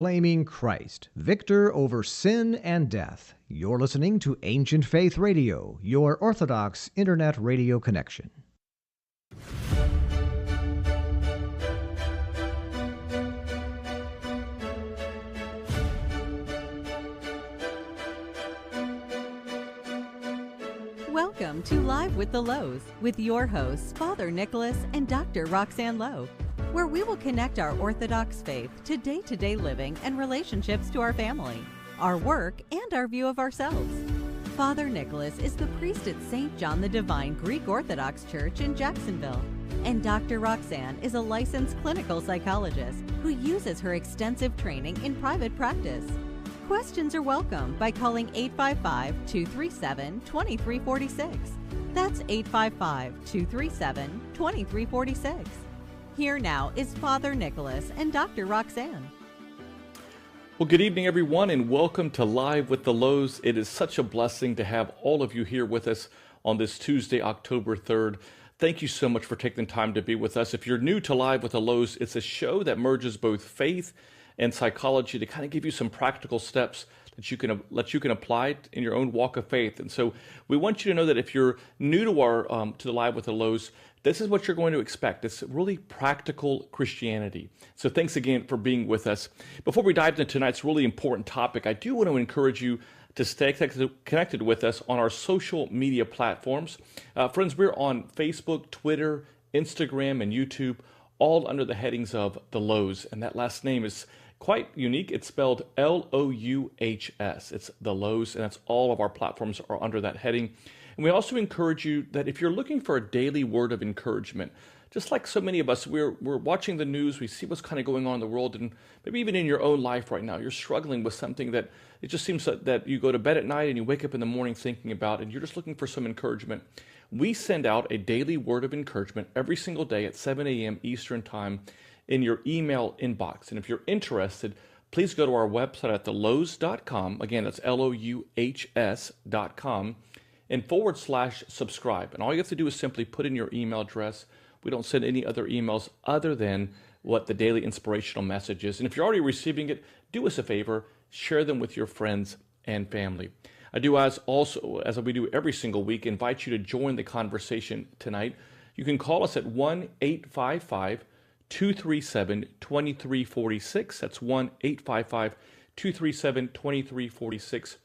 Proclaiming Christ, victor over sin and death. You're listening to Ancient Faith Radio, your Orthodox Internet radio connection. Welcome to Live with the Louhs with your hosts, Father Nicholas and Dr. Roxanne Lowe, where we will connect our Orthodox faith to day-to-day living and relationships to our family, our work, and our view of ourselves. Father Nicholas is the priest at St. John the Divine Greek Orthodox Church in Jacksonville, and Dr. Roxanne is a licensed clinical psychologist who uses her extensive training in private practice. Questions are welcome by calling 855-237-2346. That's 855-237-2346. Here now is Father Nicholas and Dr. Roxanne. Well, good evening, everyone, and welcome to Live with the Louhs. It is such a blessing to have all of you here with us on this Tuesday, October 3rd. Thank you so much for taking the time to be with us. If you're new to Live with the Louhs, it's a show that merges both faith and psychology to kind of give you some practical steps that you can apply in your own walk of faith. And so we want you to know that if you're new to our to the Live with the Louhs, this is what you're going to expect. It's really practical Christianity. So thanks again for being with us. Before we dive into tonight's really important topic, I do want to encourage you to stay connected with us on our social media platforms. Friends, we're on Facebook, Twitter, Instagram, and YouTube, all under the headings of the Louhs. And that last name is quite unique. It's spelled L-O-U-H-S. It's the Louhs, and that's all of our platforms are under that heading. And we also encourage you that if you're looking for a daily word of encouragement, just like so many of us, we're watching the news, we see what's kind of going on in the world, and maybe even in your own life right now, you're struggling with something that it just seems that you go to bed at night and you wake up in the morning thinking about, and you're just looking for some encouragement. We send out a daily word of encouragement every single day at 7 a.m. Eastern Time in your email inbox. And if you're interested, please go to our website at thelouhs.com. Again, that's Louhs.com. and /subscribe. And all you have to do is simply put in your email address. We don't send any other emails other than what the daily inspirational message is. And if you're already receiving it, do us a favor, share them with your friends and family. I do as we do every single week, invite you to join the conversation tonight. You can call us at 1-855-237-2346. That's 1-855-237-2346.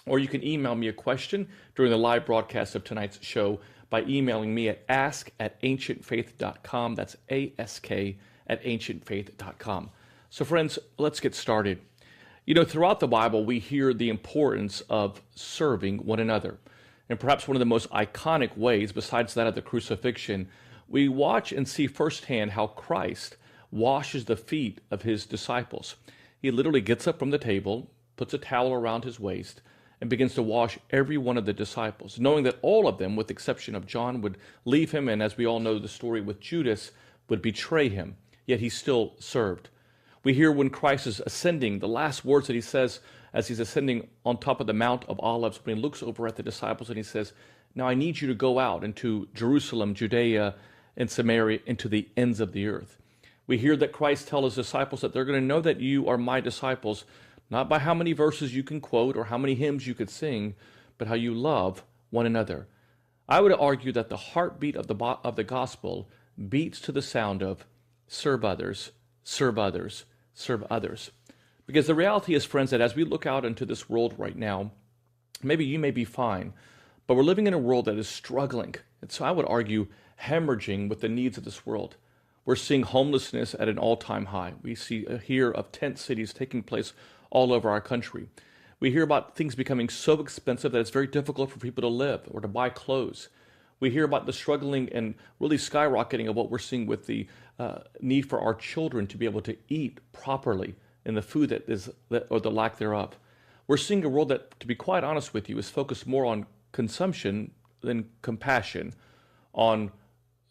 Or you can email me a question during the live broadcast of tonight's show by emailing me at ask@ancientfaith.com. That's ask@ancientfaith.com. So friends, let's get started. You know, throughout the Bible, we hear the importance of serving one another. And perhaps one of the most iconic ways, besides that of the crucifixion, we watch and see firsthand how Christ washes the feet of his disciples. He literally gets up from the table, puts a towel around his waist, and begins to wash every one of the disciples, knowing that all of them, with the exception of John, would leave him, and as we all know the story with Judas, would betray him, yet he still served. We hear when Christ is ascending, the last words that he says as he's ascending on top of the Mount of Olives, when he looks over at the disciples and he says, "Now I need you to go out into Jerusalem, Judea, and Samaria, into the ends of the earth." We hear that Christ tells his disciples that they're going to know that you are my disciples, not by how many verses you can quote or how many hymns you could sing, but how you love one another. I would argue that the heartbeat of the gospel beats to the sound of serve others, serve others, serve others. Because the reality is, friends, that as we look out into this world right now, maybe you may be fine, but we're living in a world that is struggling. And so I would argue hemorrhaging with the needs of this world. We're seeing homelessness at an all-time high. We hear of tent cities taking place all over our country. We hear about things becoming so expensive that it's very difficult for people to live or to buy clothes. We hear about the struggling and really skyrocketing of what we're seeing with the need for our children to be able to eat properly and the food or the lack thereof. We're seeing a world that, to be quite honest with you, is focused more on consumption than compassion, on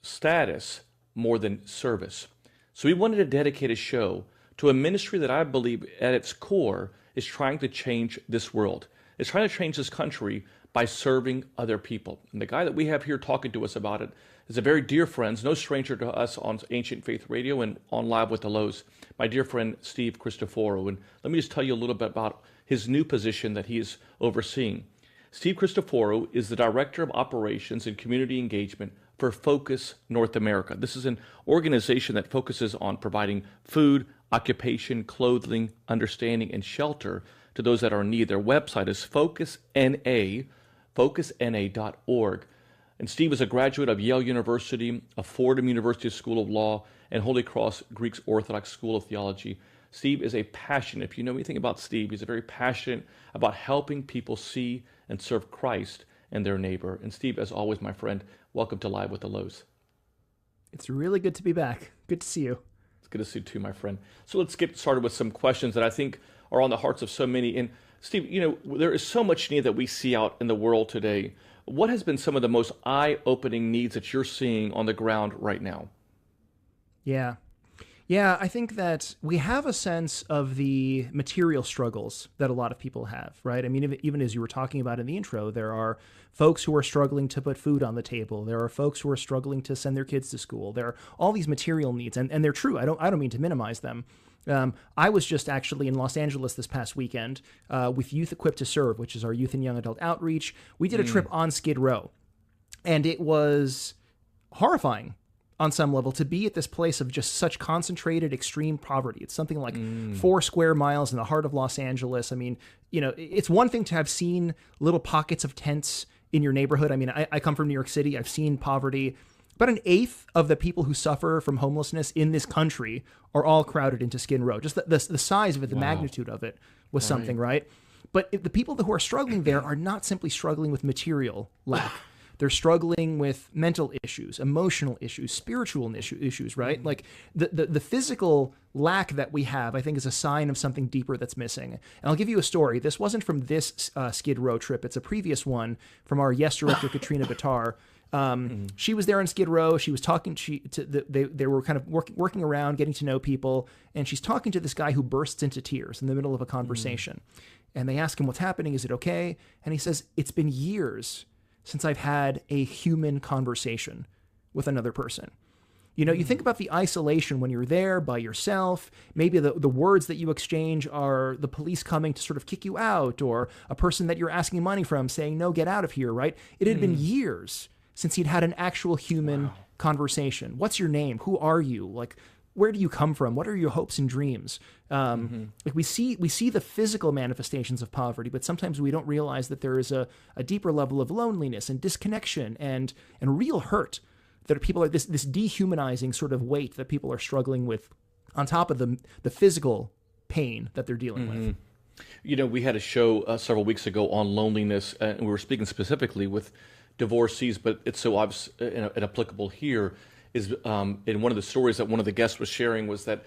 status more than service. So we wanted to dedicate a show to a ministry that I believe at its core is trying to change this world. It's trying to change this country by serving other people. And the guy that we have here talking to us about it is a very dear friend, no stranger to us on Ancient Faith Radio and on Live with the Louhs, my dear friend Steve Christoforou. And let me just tell you a little bit about his new position that he is overseeing. Steve Christoforou is the Director of Operations and Community Engagement for Focus North America. This is an organization that focuses on providing food, occupation, clothing, understanding, and shelter to those that are in need. Their website is focusna.org. And Steve is a graduate of Yale University, of Fordham University School of Law, and Holy Cross Greek Orthodox School of Theology. Steve is a passionate, if you know anything about Steve, he's a very passionate about helping people see and serve Christ and their neighbor. And Steve, as always, my friend, welcome to Live with the Louhs. It's really good to be back. Good to see you. It's good to see you too, my friend. So let's get started with some questions that I think are on the hearts of so many. And Steve, there is so much need that we see out in the world today. What has been some of the most eye-opening needs that you're seeing on the ground right now? Yeah, I think that we have a sense of the material struggles that a lot of people have, right? I mean, even as you were talking about in the intro, there are folks who are struggling to put food on the table. There are folks who are struggling to send their kids to school. There are all these material needs, and they're true. I don't mean to minimize them. I was just actually in Los Angeles this past weekend with Youth Equipped to Serve, which is our youth and young adult outreach. We did a trip on Skid Row, and it was horrifying on some level to be at this place of just such concentrated extreme poverty. It's something like 4 square miles in the heart of Los Angeles. I mean, it's one thing to have seen little pockets of tents in your neighborhood. I mean, I come from New York City. I've seen poverty. About an eighth of the people who suffer from homelessness in this country are all crowded into Skid Row. Just the size of it, the magnitude of it was something, right? But the people who are struggling there are not simply struggling with material lack. They're struggling with mental issues, emotional issues, spiritual issues, right? Like the physical lack that we have, I think, is a sign of something deeper that's missing. And I'll give you a story. This wasn't from this Skid Row trip. It's a previous one from our Yes Director, Katrina Bitar. She was there on Skid Row. She was talking. They were kind of working around, getting to know people, and she's talking to this guy who bursts into tears in the middle of a conversation. And they ask him, "What's happening? Is it okay?" And he says, "It's been years since I've had a human conversation with another person." You think about the isolation when you're there by yourself. Maybe the words that you exchange are the police coming to sort of kick you out, or a person that you're asking money from saying, "No, get out of here," right? It had been years since he'd had an actual human conversation. What's your name? Who are you? Like, where do you come from? What are your hopes and dreams? Like we see the physical manifestations of poverty, but sometimes we don't realize that there is a deeper level of loneliness and disconnection and real hurt that people are this dehumanizing sort of weight that people are struggling with on top of the physical pain that they're dealing with. We had a show several weeks ago on loneliness, and we were speaking specifically with divorcees, but it's so obvious and applicable here. Is in one of the stories that one of the guests was sharing was that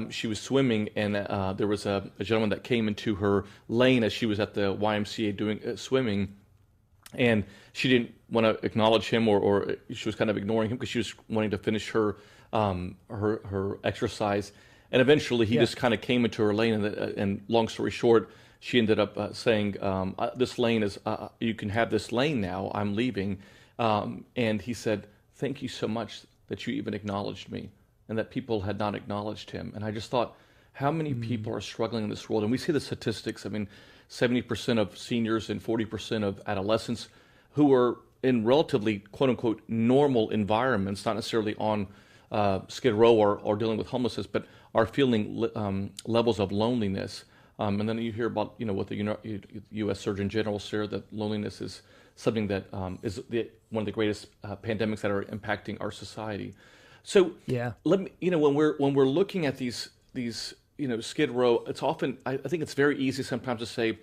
she was swimming, and there was a gentleman that came into her lane as she was at the YMCA doing swimming, and she didn't want to acknowledge him, or she was kind of ignoring him because she was wanting to finish her exercise. And eventually he just kind of came into her lane, and long story short, she ended up saying, "This lane is, you can have this lane now, I'm leaving." And he said, "Thank you so much that you even acknowledged me," and that people had not acknowledged him. And I just thought, how many people are struggling in this world? And we see the statistics. I mean, 70% of seniors and 40% of adolescents who are in relatively, quote unquote, normal environments, not necessarily on Skid Row or dealing with homelessness, but are feeling levels of loneliness. And then you hear about, what the U.S. Surgeon General said, that loneliness is something that is one of the greatest pandemics that are impacting our society. So let me, when we're looking at these Skid Row, it's often, I think it's very easy sometimes to say,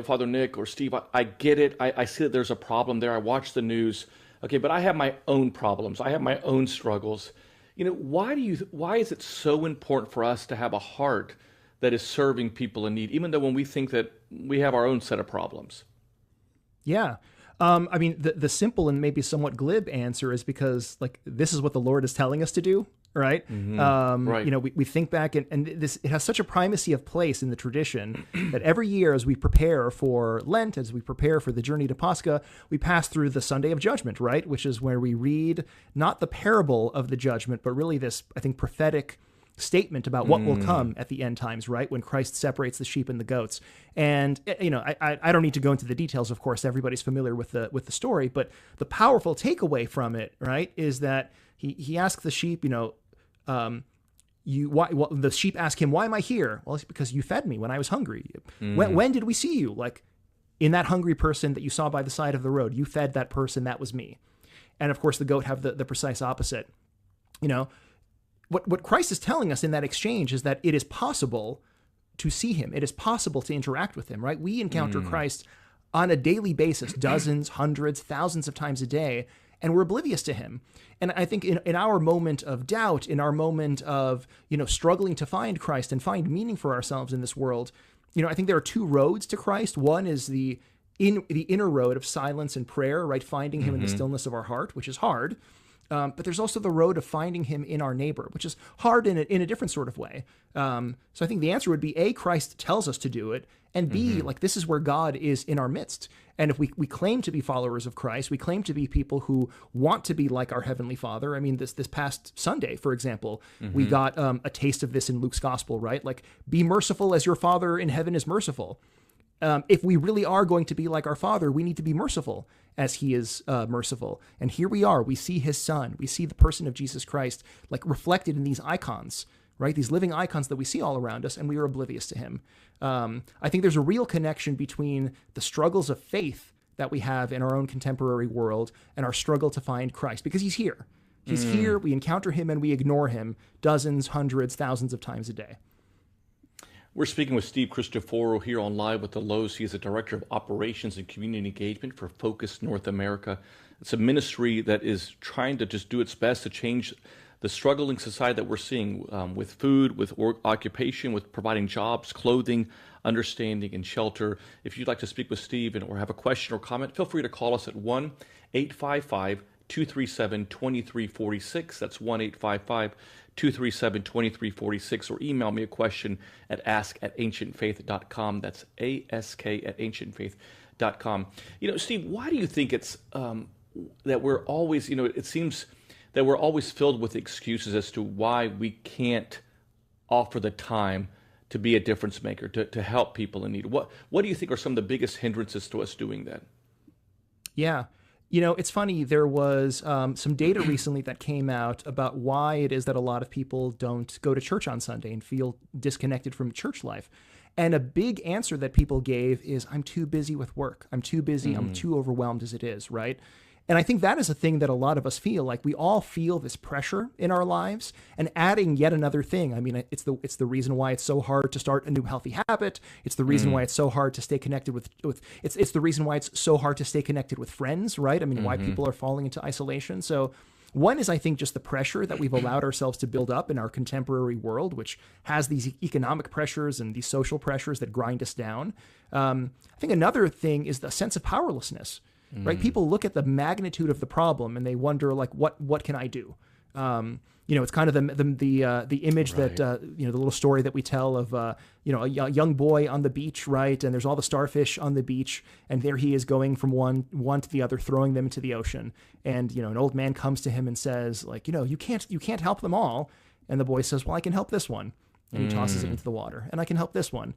Father Nick or Steve, I get it. I see that there's a problem there. I watch the news. Okay, but I have my own problems. I have my own struggles. Why is it so important for us to have a heart that is serving people in need, even though when we think that we have our own set of problems? Yeah. I mean, the simple and maybe somewhat glib answer is because, this is what the Lord is telling us to do. right? Right. You know, we think back, and this, it has such a primacy of place in the tradition that every year as we prepare for Lent, as we prepare for the journey to Pascha, we pass through the Sunday of Judgment, right? Which is where we read not the parable of the judgment, but really this, I think, prophetic statement about what will come at the end times, right? When Christ separates the sheep and the goats. And, you know, I don't need to go into the details, of course, everybody's familiar with the story, but the powerful takeaway from it, right, is that he asks the sheep, you know, the sheep ask him, why am I here? Well, it's because you fed me when I was hungry. When did we see you? Like, in that hungry person that you saw by the side of the road, you fed that person, that was me. And of course, the goat have the precise opposite. You know, what Christ is telling us in that exchange is that it is possible to see him. It is possible to interact with him, right? We encounter Christ on a daily basis, dozens, hundreds, thousands of times a day, and we're oblivious to him. And I think in our moment of doubt, in our moment of, you know, struggling to find Christ and find meaning for ourselves in this world, you know, I think there are two roads to Christ. One is the inner road of silence and prayer, right? Finding him in the stillness of our heart, which is hard. But there's also the road of finding him in our neighbor, which is hard in a different sort of way. So I think the answer would be A, Christ tells us to do it, and B, like, this is where God is in our midst. And if we claim to be followers of Christ, we claim to be people who want to be like our Heavenly Father. I mean, this past Sunday, for example, we got a taste of this in Luke's gospel, right? Like, be merciful as your Father in heaven is merciful. If we really are going to be like our Father, we need to be merciful as he is merciful. And here we are. We see his Son. We see the person of Jesus Christ, like, reflected in these icons, right? These living icons that we see all around us, and we are oblivious to him. I think there's a real connection between the struggles of faith that we have in our own contemporary world and our struggle to find Christ, because he's here. He's here. We encounter him and we ignore him dozens, hundreds, thousands of times a day. We're speaking with Steve Christoforou here on Live with the Louhs. He is the Director of Operations and Community Engagement for Focus North America. It's a ministry that is trying to just do its best to change the struggling society that we're seeing with food, with occupation, with providing jobs, clothing, understanding, and shelter. If you'd like to speak with Steve or have a question or comment, feel free to call us at 1-855-237-2346. That's 1-855-237-2346, or email me a question at ask@ancientfaith.com. That's ask@ancientfaith.com. You know, Steve, why do you think it's that we're always, you know, it seems that we're always filled with excuses as to why we can't offer the time to be a difference maker, to help people in need? What do you think are some of the biggest hindrances to us doing that? Yeah. You know, it's funny, there was some data recently that came out about why it is that a lot of people don't go to church on Sunday and feel disconnected from church life. And a big answer that people gave is, I'm too busy with work. I'm too busy. I'm too overwhelmed as it is, right? And I think that is a thing that a lot of us feel. Like, we all feel this pressure in our lives, and adding yet another thing. I mean, it's the reason why it's so hard to start a new healthy habit. It's the reason why it's so hard to stay connected with it's the reason why it's so hard to stay connected with friends, right? I mean, why people are falling into isolation. So one is, I think, just the pressure that we've allowed ourselves to build up in our contemporary world, which has these economic pressures and these social pressures that grind us down. I think another thing is the sense of powerlessness. Right? People look at the magnitude of the problem and they wonder, like, what can I do? You know, it's kind of the image that, you know, the little story that we tell of, you know, a young boy on the beach, right? And there's all the starfish on the beach, and there he is going from one to the other, throwing them into the ocean. And, you know, an old man comes to him and says, like, you know, you can't help them all. And the boy says, well, I can help this one. And he tosses it into the water. And I can help this one.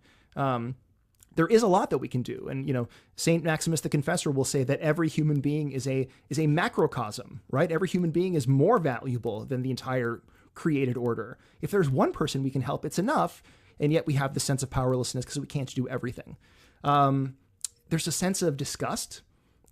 There is a lot that we can do. And, you know, St. Maximus the Confessor will say that every human being is a macrocosm, right? Every human being is more valuable than the entire created order. If there's one person we can help, it's enough. And yet we have the sense of powerlessness because we can't do everything. There's a sense of disgust,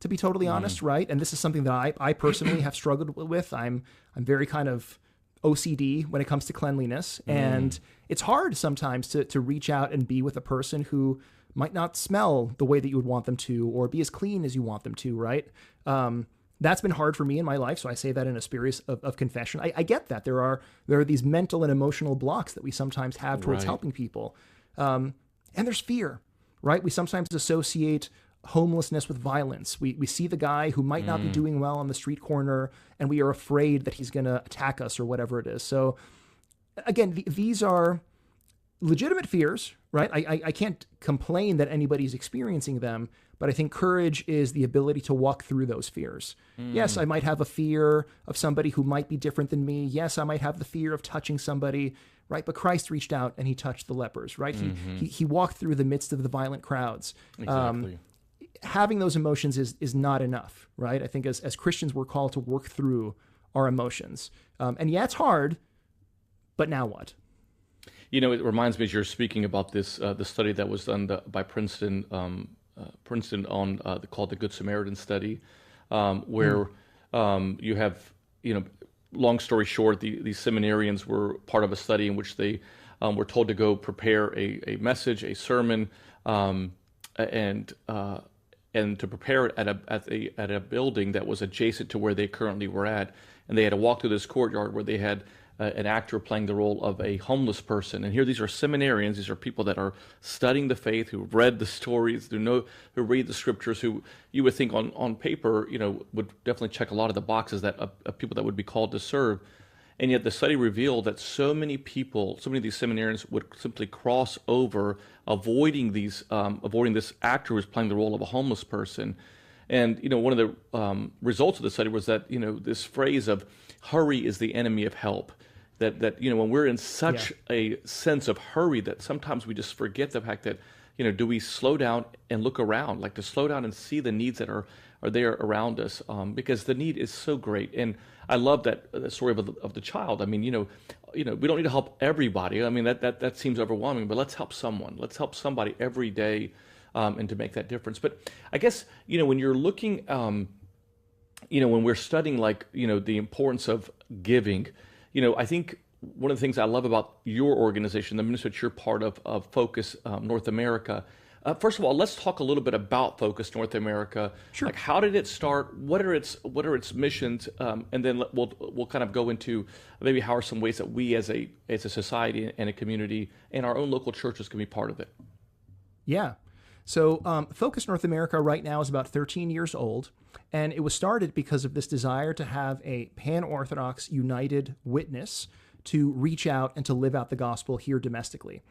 to be totally honest, right? And this is something that I personally have struggled with. I'm very kind of OCD when it comes to cleanliness. And it's hard sometimes to reach out and be with a person who might not smell the way that you would want them to, or be as clean as you want them to, right? That's been hard for me in my life, so I say that in a spirit of confession. I get that. There are these mental and emotional blocks that we sometimes have towards helping people. And there's fear, right? We sometimes associate homelessness with violence. We see the guy who might not be doing well on the street corner, and we are afraid that he's going to attack us or whatever it is. So again, these are legitimate fears, right? I can't complain that anybody's experiencing them, but I think courage is the ability to walk through those fears. Yes, I might have a fear of somebody who might be different than me. Yes, I might have the fear of touching somebody, right? But Christ reached out and he touched the lepers, right? He walked through the midst of the violent crowds. Exactly. Having those emotions is not enough, right? I think as Christians, we're called to work through our emotions. And yeah, it's hard, but now what? You know, it reminds me as you're speaking about this, the study that was done by Princeton on called the Good Samaritan study, where you have, long story short, these seminarians were part of a study in which they were told to go prepare a message, a sermon, and to prepare it at a building that was adjacent to where they currently were at, and they had to walk through this courtyard where they had an actor playing the role of a homeless person. And here these are seminarians, these are people that are studying the faith, who've read the stories, who read the scriptures, who you would think on paper, would definitely check a lot of the boxes that of people that would be called to serve. And yet the study revealed that so many of these seminarians would simply cross over, avoiding this actor who was playing the role of a homeless person. And, one of the results of the study was that, this phrase of hurry is the enemy of help. That when we're in such a sense of hurry that sometimes we just forget the fact that, do we slow down and look around, like to slow down and see the needs that are there around us, because the need is so great. And I love that story of the child. I mean, we don't need to help everybody. I mean, that seems overwhelming, but let's help someone. Let's help somebody every day, and to make that difference. But I guess, when you're looking, when we're studying, the importance of giving, I think one of the things I love about your organization, the ministry that you're part of Focus North America. First of all, let's talk a little bit about Focus North America. Sure. Like, how did it start? What are its missions? And then we'll kind of go into maybe how are some ways that we as a society and a community and our own local churches can be part of it. Yeah. So Focus North America right now is about 13 years old, and it was started because of this desire to have a pan-Orthodox united witness to reach out and to live out the gospel here domestically.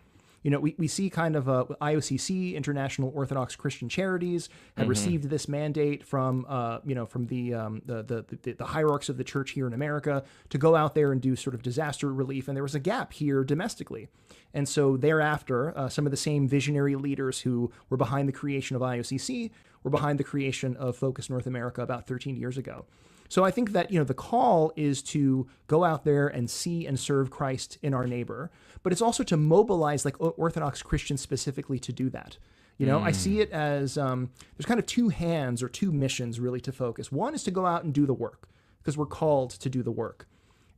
We see kind of IOCC, International Orthodox Christian Charities, had received this mandate from the hierarchs of the church here in America to go out there and do sort of disaster relief, and there was a gap here domestically. And so thereafter, some of the same visionary leaders who were behind the creation of IOCC were behind the creation of Focus North America about 13 years ago. So I think that, the call is to go out there and see and serve Christ in our neighbor, but it's also to mobilize Orthodox Christians specifically to do that. I see it as there's kind of two hands or two missions really to Focus. One is to go out and do the work because we're called to do the work.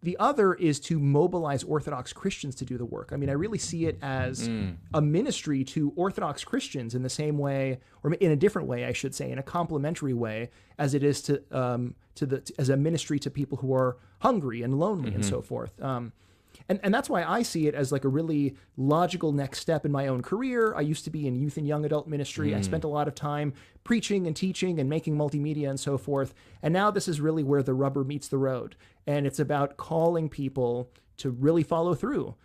The other is to mobilize Orthodox Christians to do the work. I mean, I really see it as a ministry to Orthodox Christians in the same way, or in a different way, I should say, in a complementary way, as it is as a ministry to people who are hungry and lonely and so forth. And that's why I see it as like a really logical next step in my own career. I used to be in youth and young adult ministry. I spent a lot of time preaching and teaching and making multimedia and so forth. And now this is really where the rubber meets the road. And it's about calling people to really follow through.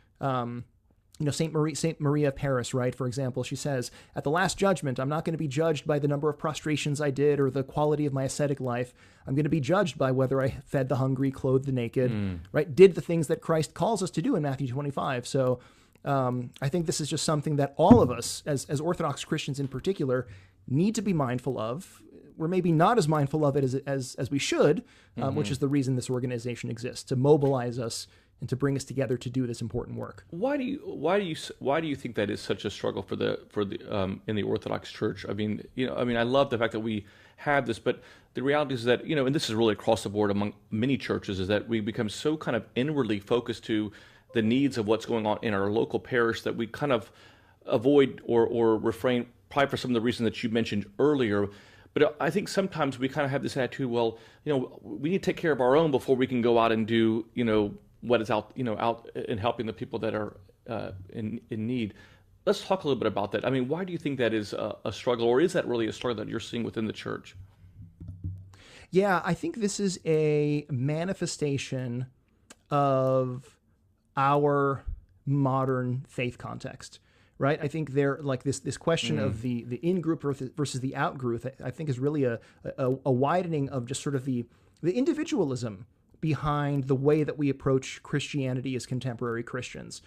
Saint Maria of Paris, right? For example, she says, at the last judgment, I'm not going to be judged by the number of prostrations I did or the quality of my ascetic life. I'm going to be judged by whether I fed the hungry, clothed the naked, right? Did the things that Christ calls us to do in Matthew 25. So I think this is just something that all of us, as Orthodox Christians in particular, need to be mindful of. We're maybe not as mindful of it as we should, which is the reason this organization exists, to mobilize us and to bring us together to do this important work. Why do you think that is such a struggle for the in the Orthodox Church? I mean, I love the fact that we have this, but the reality is that, and this is really across the board among many churches, is that we become so kind of inwardly focused to the needs of what's going on in our local parish that we kind of avoid or refrain, probably for some of the reasons that you mentioned earlier. But I think sometimes we kind of have this attitude, well, we need to take care of our own before we can go out and do, what is out in helping the people that are in need. let's talk a little bit about that. I mean, why do you think that is a struggle, or is that really a struggle that you're seeing within the church? Yeah, I think this is a manifestation of our modern faith context, right? I think there, like this question of the in-group versus the out-group, I think is really a widening of just sort of the individualism behind the way that we approach Christianity as contemporary Christians.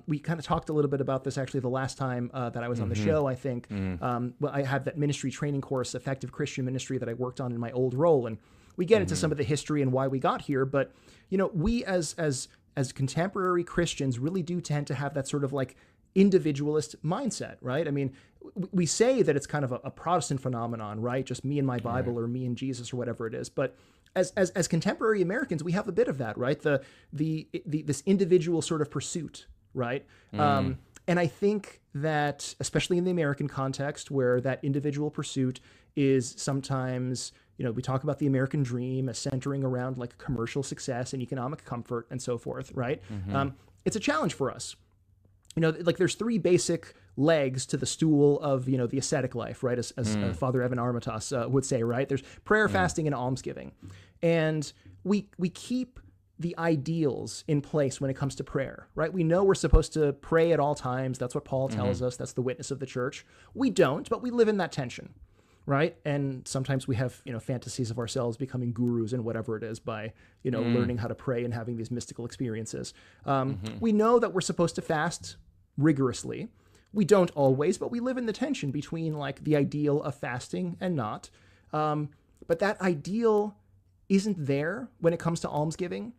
We kind of talked a little bit about this actually the last time that I was on the show, I think. Well, I have that ministry training course, Effective Christian Ministry, that I worked on in my old role. And we get into some of the history and why we got here. But, you know, we as contemporary Christians really do tend to have that sort of like individualist mindset, right? I mean, we say that it's kind of a Protestant phenomenon, right? Just me and my Bible or me and Jesus or whatever it is. But as contemporary Americans, we have a bit of that, right? This individual sort of pursuit, right? And I think that, especially in the American context, where that individual pursuit is sometimes, you know, we talk about the American dream as centering around like commercial success and economic comfort and so forth, right? It's a challenge for us. You know, like there's three basic legs to the stool of, you know, the ascetic life, right? As Father Evan Armitage would say, right? There's prayer, fasting, and almsgiving. And we keep the ideals in place when it comes to prayer, right? We know we're supposed to pray at all times. That's what Paul tells us. That's the witness of the church. We don't, but we live in that tension, right? And sometimes we have, you know, fantasies of ourselves becoming gurus and whatever it is by, you know, learning how to pray and having these mystical experiences. We know that we're supposed to fast rigorously. We don't always, but we live in the tension between like the ideal of fasting and not. But that ideal isn't there when it comes to almsgiving.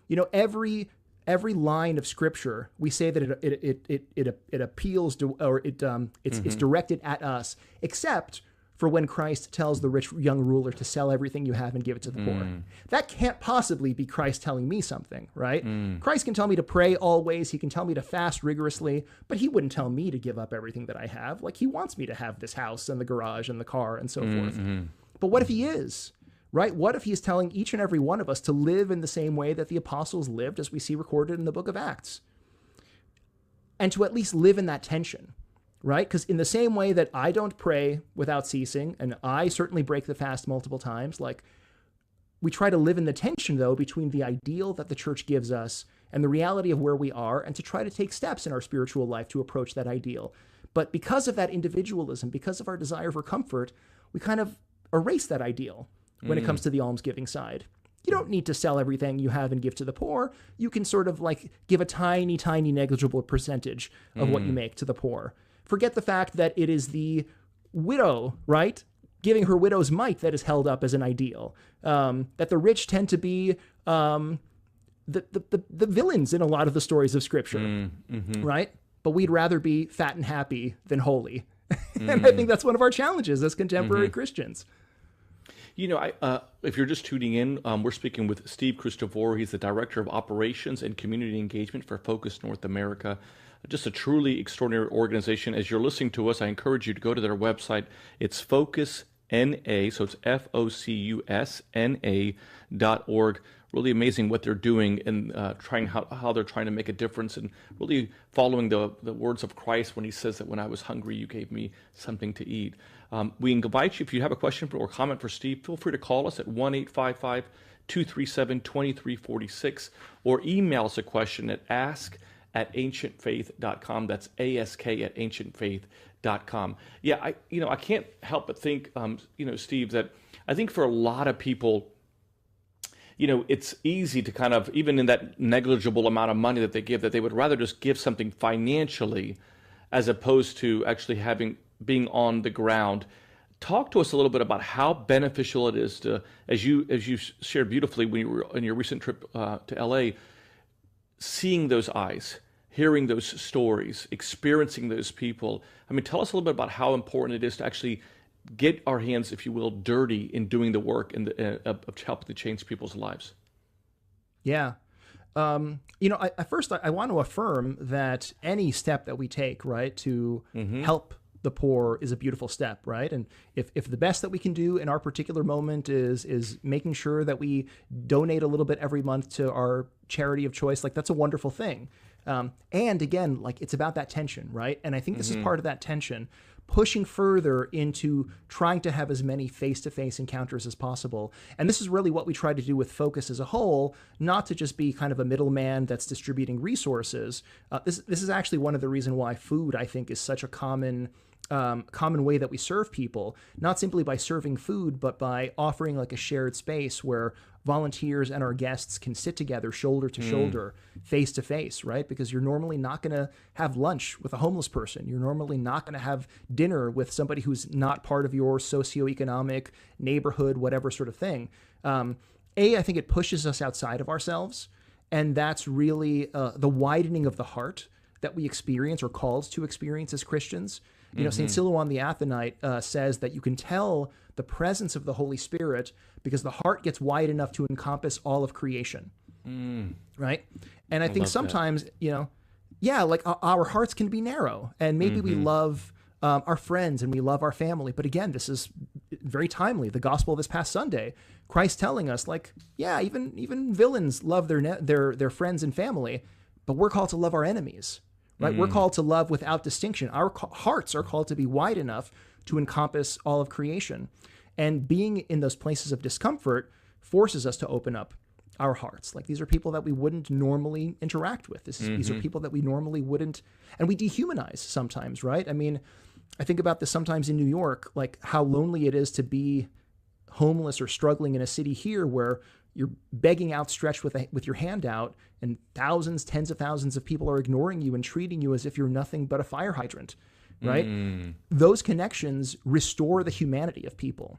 You know, every line of scripture, we say that it appeals to, or it's directed at us, except for when Christ tells the rich young ruler to sell everything you have and give it to the poor. That can't possibly be Christ telling me something, right? Christ can tell me to pray always. He can tell me to fast rigorously, but he wouldn't tell me to give up everything that I have. Like, he wants me to have this house and the garage and the car and so forth. But what if he is? Right? What if he's telling each and every one of us to live in the same way that the apostles lived, as we see recorded in the book of Acts? And to at least live in that tension, right? Because in the same way that I don't pray without ceasing, and I certainly break the fast multiple times, like, we try to live in the tension, though, between the ideal that the church gives us and the reality of where we are, and to try to take steps in our spiritual life to approach that ideal. But because of that individualism, because of our desire for comfort, we kind of erase that ideal when it comes to the almsgiving side. You don't need to sell everything you have and give to the poor. You can sort of like give a tiny, tiny negligible percentage of what you make to the poor. Forget the fact that it is the widow, right, giving her widow's mite that is held up as an ideal. That the rich tend to be the villains in a lot of the stories of Scripture, right? But we'd rather be fat and happy than holy. And I think that's one of our challenges as contemporary Christians. You know, if you're just tuning in, we're speaking with Steve Christoforou. He's the Director of Operations and Community Engagement for Focus North America. Just a truly extraordinary organization. As you're listening to us, I encourage you to go to their website. It's Focus NA, so it's FOCUSNA.org. Really amazing what they're doing and how they're trying to make a difference and really following the words of Christ when he says that when I was hungry, you gave me something to eat. We invite you, if you have a question or comment for Steve, feel free to call us at 1-855-237-2346 or email us a question at ask@ancientfaith.com. That's ask@ancientfaith.com. Yeah, I can't help but think, Steve, that I think for a lot of people, you know, it's easy to kind of, even in that negligible amount of money that they give, that they would rather just give something financially as opposed to actually being on the ground. Talk to us a little bit about how beneficial it is to, as you shared beautifully when you were on your recent trip to LA, seeing those eyes, hearing those stories, experiencing those people. I mean, tell us a little bit about how important it is to actually get our hands, if you will, dirty in doing the work and of helping to change people's lives. Yeah. I want to affirm that any step that we take, right, to help the poor is a beautiful step, right? And if the best that we can do in our particular moment is making sure that we donate a little bit every month to our charity of choice, like, that's a wonderful thing. And again, like it's about that tension, right? And I think this is part of that tension, pushing further into trying to have as many face-to-face encounters as possible. And this is really what we try to do with Focus as a whole, not to just be kind of a middleman that's distributing resources. This is actually one of the reasons why food, I think, is such a common way that we serve people, not simply by serving food, but by offering like a shared space where volunteers and our guests can sit together shoulder to shoulder, face to face, right? Because you're normally not going to have lunch with a homeless person. You're normally not going to have dinner with somebody who's not part of your socioeconomic neighborhood, whatever sort of thing. I think it pushes us outside of ourselves. And that's really the widening of the heart that we experience or called to experience as Christians. You know, St. Silouan the Athonite says that you can tell the presence of the Holy Spirit because the heart gets wide enough to encompass all of creation, right? And I think sometimes, like our hearts can be narrow, and maybe we love our friends and we love our family. But again, this is very timely. The gospel this past Sunday, Christ telling us, like, yeah, even villains love their friends and family, but we're called to love our enemies. Right? We're called to love without distinction. Our hearts are called to be wide enough to encompass all of creation. And being in those places of discomfort forces us to open up our hearts. Like, these are people that we wouldn't normally interact with. These are people that we normally wouldn't, and we dehumanize sometimes, right? I mean, I think about this sometimes in New York, like how lonely it is to be homeless or struggling in a city here where you're begging outstretched with your hand out, and thousands, tens of thousands of people are ignoring you and treating you as if you're nothing but a fire hydrant, right? Those connections restore the humanity of people,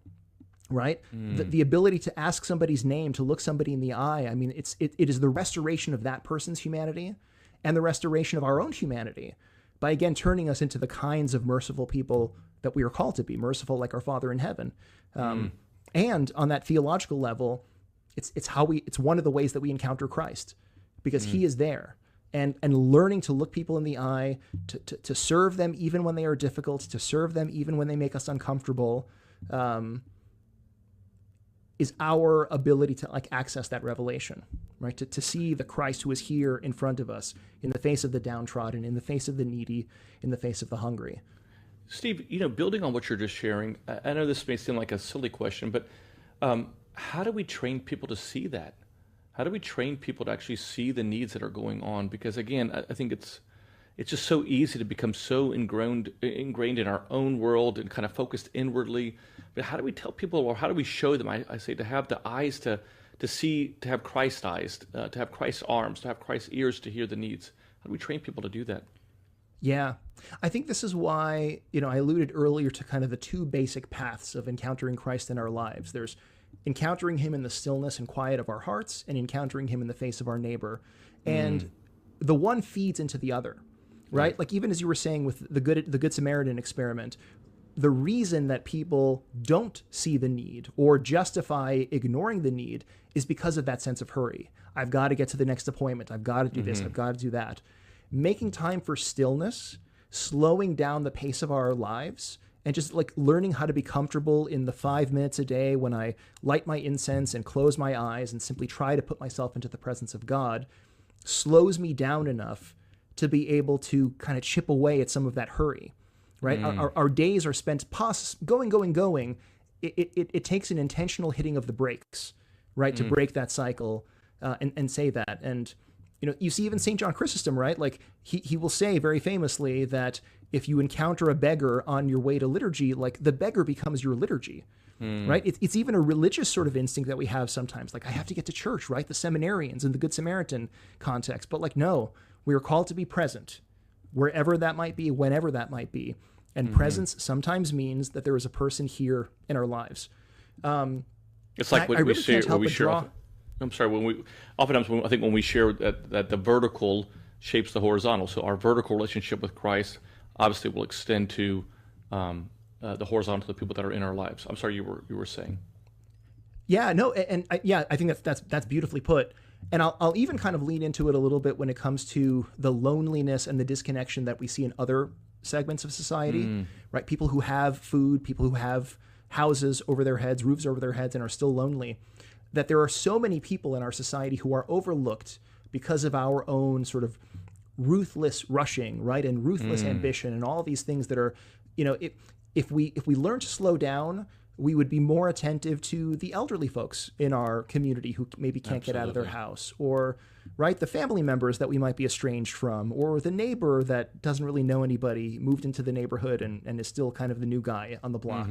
right? The ability to ask somebody's name, to look somebody in the eye. I mean, it is the restoration of that person's humanity and the restoration of our own humanity by, again, turning us into the kinds of merciful people that we are called to be, merciful like our Father in heaven. And on that theological level, it's one of the ways that we encounter Christ, because he is there, and learning to look people in the eye, to serve them even when they are difficult, to serve them even when they make us uncomfortable, is our ability to like access that revelation, right? To see the Christ who is here in front of us, in the face of the downtrodden, in the face of the needy, in the face of the hungry. Steve, building on what you're just sharing, I know this may seem like a silly question, but how do we train people to see that? How do we train people to actually see the needs that are going on? Because again, I think it's just so easy to become so ingrained in our own world and kind of focused inwardly. But how do we tell people, or how do we show them, I say, to have the eyes to see, to have Christ eyes, to have Christ's arms, to have Christ's ears to hear the needs? How do we train people to do that? Yeah, I think this is why, I alluded earlier to kind of the two basic paths of encountering Christ in our lives. There's encountering him in the stillness and quiet of our hearts, and encountering him in the face of our neighbor. And the one feeds into the other, right? Like, even as you were saying with the Good Samaritan experiment, the reason that people don't see the need or justify ignoring the need is because of that sense of hurry. I've got to get to the next appointment. I've got to do this. I've got to do that. Making time for stillness, slowing down the pace of our lives, and just like learning how to be comfortable in the 5 minutes a day when I light my incense and close my eyes and simply try to put myself into the presence of God, slows me down enough to be able to kind of chip away at some of that hurry, right? Our days are spent going. It takes an intentional hitting of the brakes, right, to break that cycle and say that. And you see even St. John Chrysostom, right? Like he will say very famously that if you encounter a beggar on your way to liturgy, like the beggar becomes your liturgy, right? It's even a religious sort of instinct that we have sometimes. Like, I have to get to church, right? The seminarians in the Good Samaritan context. But like, no, we are called to be present wherever that might be, whenever that might be. And presence sometimes means that there is a person here in our lives. It's like when we share. I'm sorry. When we share that the vertical shapes the horizontal, so our vertical relationship with Christ obviously will extend to the horizontal to the people that are in our lives. I'm sorry, you were saying. Yeah, no, I think that's beautifully put. And I'll even kind of lean into it a little bit when it comes to the loneliness and the disconnection that we see in other segments of society, right? People who have food, people who have houses over their heads, roofs over their heads, and are still lonely. That there are so many people in our society who are overlooked because of our own sort of ruthless rushing, right, and ruthless ambition, and all these things that are, if we learn to slow down, we would be more attentive to the elderly folks in our community who maybe can't get out of their house, or right, the family members that we might be estranged from, or the neighbor that doesn't really know anybody, moved into the neighborhood and is still kind of the new guy on the block.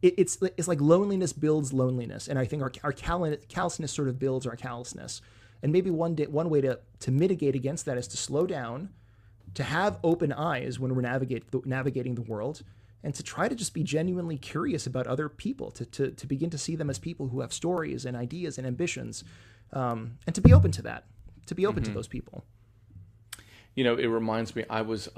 It's like loneliness builds loneliness, and I think our callousness sort of builds our callousness. And maybe one way to mitigate against that is to slow down, to have open eyes when we're navigating the world, and to try to just be genuinely curious about other people, to begin to see them as people who have stories and ideas and ambitions, and to be open to that, to be open to those people. It reminds me, I was,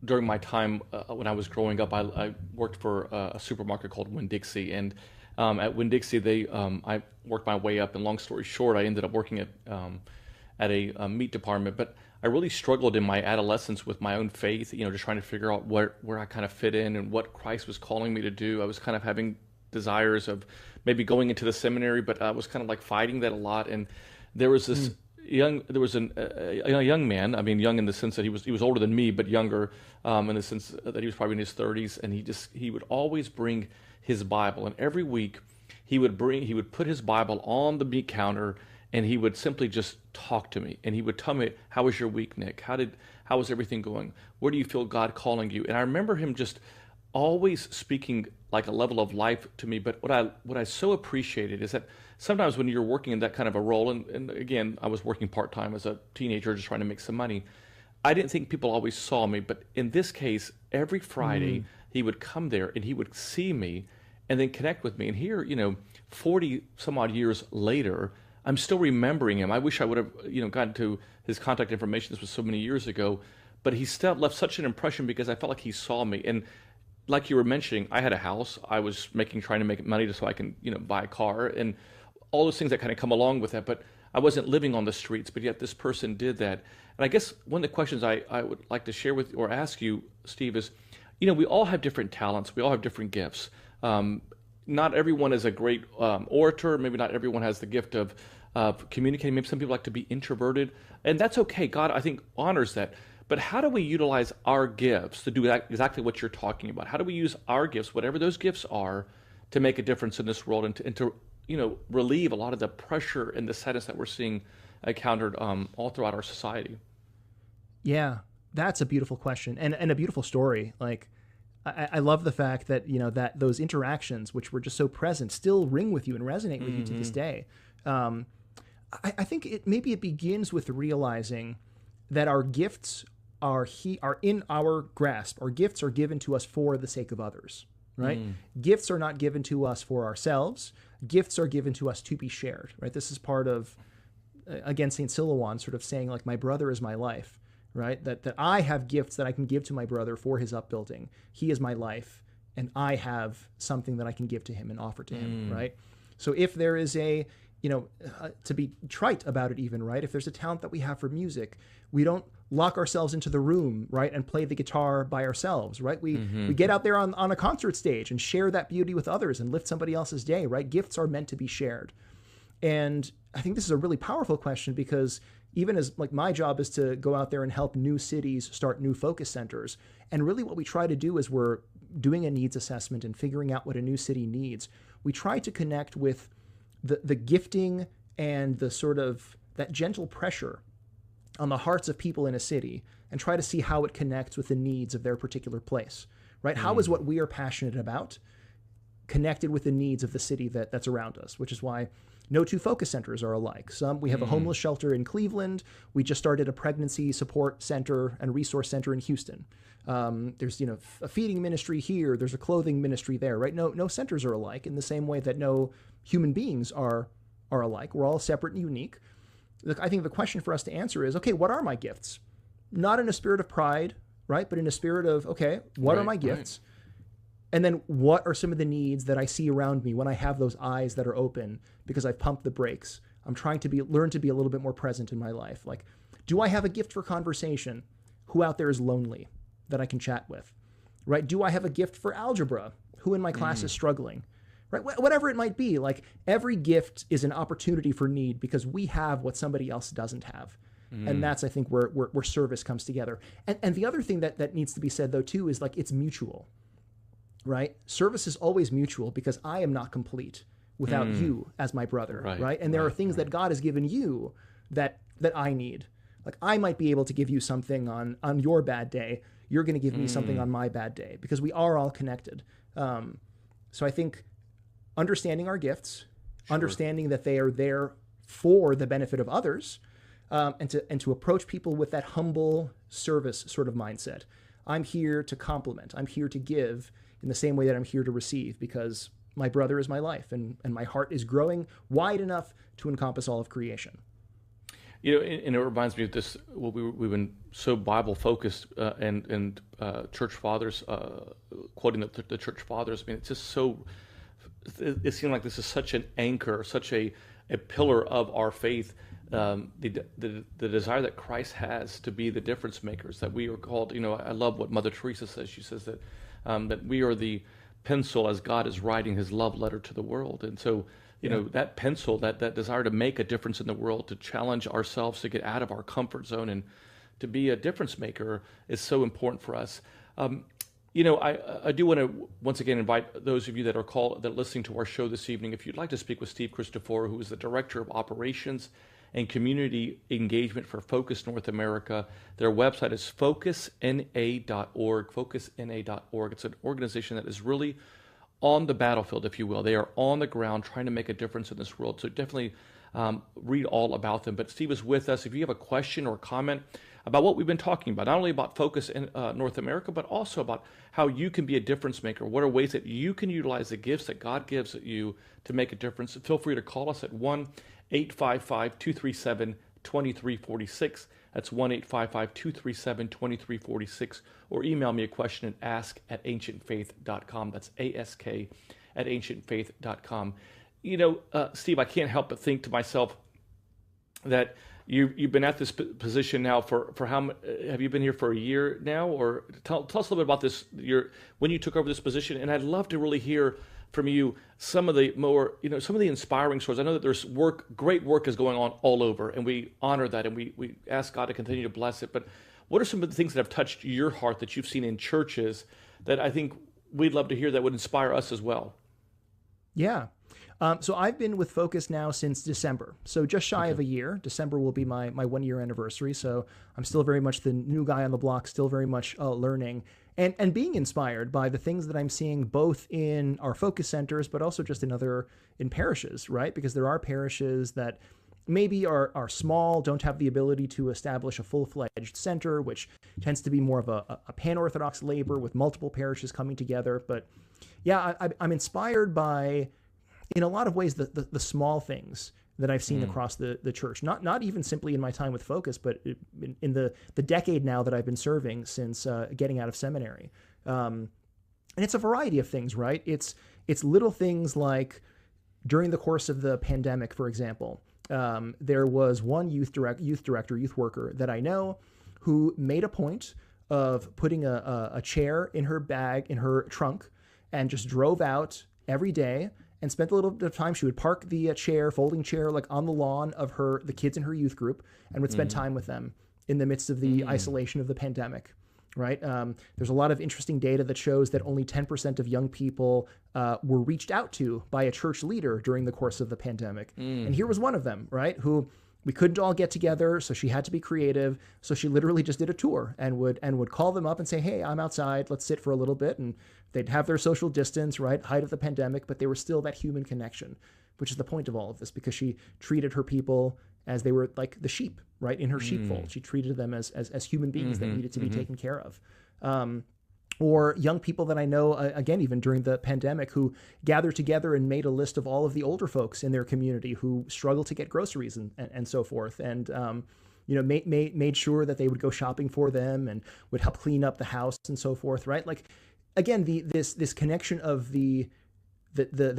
during my time when I was growing up, I worked for a supermarket called Winn-Dixie, and at Winn-Dixie, I worked my way up, and long story short, I ended up working at a meat department, but I really struggled in my adolescence with my own faith, just trying to figure out where I kind of fit in and what Christ was calling me to do. I was kind of having desires of maybe going into the seminary, but I was kind of like fighting that a lot. And there was this a young man, I mean, young in the sense that he was older than me, but younger in the sense that he was probably in his 30s. And he would always bring his Bible. And every week he would put his Bible on the meat counter, and he would simply just talk to me. And he would tell me, how was your week, Nick? How was everything going? Where do you feel God calling you? And I remember him just always speaking like a level of life to me. But what I so appreciated is that sometimes when you're working in that kind of a role, and again, I was working part-time as a teenager just trying to make some money, I didn't think people always saw me. But in this case, every Friday, he would come there and he would see me and then connect with me. And here, 40 some odd years later, I'm still remembering him. I wish I would have, gotten to his contact information. This was so many years ago, but he still left such an impression because I felt like he saw me. And like you were mentioning, I had a house. I was trying to make money just so I can, buy a car and all those things that kind of come along with that. But I wasn't living on the streets, but yet this person did that. And I guess one of the questions I would like to share with or ask you, Steve, is, we all have different talents. We all have different gifts. Not everyone is a great orator. Maybe not everyone has the gift of communicating. Maybe some people like to be introverted, and that's okay. God, I think, honors that. But how do we utilize our gifts to do exactly what you're talking about? How do we use our gifts, whatever those gifts are, to make a difference in this world and to relieve a lot of the pressure and the sadness that we're seeing encountered all throughout our society? Yeah, that's a beautiful question and a beautiful story. Like, I love the fact that, that those interactions, which were just so present, still ring with you and resonate with you to this day. I think it begins with realizing that our gifts are in our grasp. Our gifts are given to us for the sake of others, right? Gifts are not given to us for ourselves. Gifts are given to us to be shared, right? This is part of, again, St. Silouan sort of saying, like, my brother is my life. Right? That I have gifts that I can give to my brother for his upbuilding. He is my life, and I have something that I can give to him and offer to him, right? So if there is to be trite about it even, right? If there's a talent that we have for music, we don't lock ourselves into the room, right, and play the guitar by ourselves, right? We get out there on a concert stage and share that beauty with others and lift somebody else's day, right? Gifts are meant to be shared. And I think this is a really powerful question because even as like my job is to go out there and help new cities start new focus centers. And really what we try to do is we're doing a needs assessment and figuring out what a new city needs. We try to connect with the gifting and the sort of that gentle pressure on the hearts of people in a city and try to see how it connects with the needs of their particular place, right? How is what we are passionate about connected with the needs of the city that's around us, which is why no two focus centers are alike. We have a homeless shelter in Cleveland. We just started a pregnancy support center and resource center in Houston. There's, a feeding ministry here. There's a clothing ministry there, right? No centers are alike in the same way that no human beings are alike. We're all separate and unique. Look, I think the question for us to answer is, okay, what are my gifts? Not in a spirit of pride, right? But in a spirit of, okay, what are my gifts? Right. And then what are some of the needs that I see around me when I have those eyes that are open because I've pumped the brakes? I'm trying to learn to be a little bit more present in my life. Like, do I have a gift for conversation? Who out there is lonely that I can chat with, right? Do I have a gift for algebra? Who in my class is struggling, right? Whatever it might be, like every gift is an opportunity for need because we have what somebody else doesn't have. And that's, I think, where service comes together. And the other thing that needs to be said, though, too, is like it's mutual, right? Service is always mutual because I am not complete without you as my brother, right? And there are things that God has given you that I need. Like I might be able to give you something on your bad day. You're going to give me something on my bad day because we are all connected. So I think understanding our gifts, understanding that they are there for the benefit of others, and to approach people with that humble service sort of mindset. I'm here to compliment. I'm here to give in the same way that I'm here to receive because my brother is my life and my heart is growing wide enough to encompass all of creation. You know, and it reminds me of this. Well, we've been so Bible focused and church fathers, quoting the church fathers. I mean, it's just so. It seemed like this is such an anchor, such a pillar of our faith. The desire that Christ has to be the difference makers. That we are called. You know, I love what Mother Teresa says. She says that that we are the pencil as God is writing His love letter to the world, and so. You know, that pencil, that desire to make a difference in the world, to challenge ourselves to get out of our comfort zone and to be a difference maker is so important for us. You know, I do want to once again invite those of you that are listening to our show this evening, if you'd like to speak with Steve Christoforou, who is the Director of Operations and Community Engagement for Focus North America. Their website is focusna.org, focusna.org. It's an organization that is really on the battlefield, if you will. They are on the ground trying to make a difference in this world. So definitely read all about them. But Steve is with us. If you have a question or comment about what we've been talking about, not only about Focus in North America, but also about how you can be a difference maker. What are ways that you can utilize the gifts that God gives you to make a difference? Feel free to call us at 1-855-237-2346. That's 1-855-237-2346. Or email me a question at ask@ancientfaith.com. That's ask@ancientfaith.com. You know, Steve, I can't help but think to myself that you've been at this position now for how have you been here for a year now? Or tell us a little bit about this, when you took over this position. And I'd love to really hear from you some of the more, some of the inspiring stories. I know that there's great work is going on all over, and we honor that, and we ask God to continue to bless it. But what are some of the things that have touched your heart that you've seen in churches that I think we'd love to hear that would inspire us as well? Yeah. So I've been with Focus now since December. So just shy of a year. December will be my 1 year anniversary. So I'm still very much the new guy on the block, still very much learning and being inspired by the things that I'm seeing both in our Focus centers, but also just in parishes, right? Because there are parishes that maybe are small, don't have the ability to establish a full-fledged center, which tends to be more of a pan-Orthodox labor with multiple parishes coming together. But yeah, I'm inspired by, in a lot of ways, the small things that I've seen across the church, not even simply in my time with Focus, but in the decade now that I've been serving since getting out of seminary. And it's a variety of things, right? It's little things like during the course of the pandemic, for example, there was one youth worker that I know who made a point of putting a chair in her bag, in her trunk, and just drove out every day and spent a little bit of time. She would park the folding chair, like on the lawn of the kids in her youth group, and would spend time with them in the midst of the isolation of the pandemic, right? There's a lot of interesting data that shows that only 10% of young people were reached out to by a church leader during the course of the pandemic. And here was one of them, right, who we couldn't all get together, so she had to be creative. So she literally just did a tour and would call them up and say, "Hey, I'm outside. Let's sit for a little bit." And they'd have their social distance, right? Height of the pandemic, but they were still that human connection, which is the point of all of this, because she treated her people as they were like the sheep, right? In her sheepfold, she treated them as human beings that needed to be taken care of. Or young people that I know, again, even during the pandemic, who gathered together and made a list of all of the older folks in their community who struggle to get groceries and so forth. And, made sure that they would go shopping for them and would help clean up the house and so forth, right? Like, again, this connection of the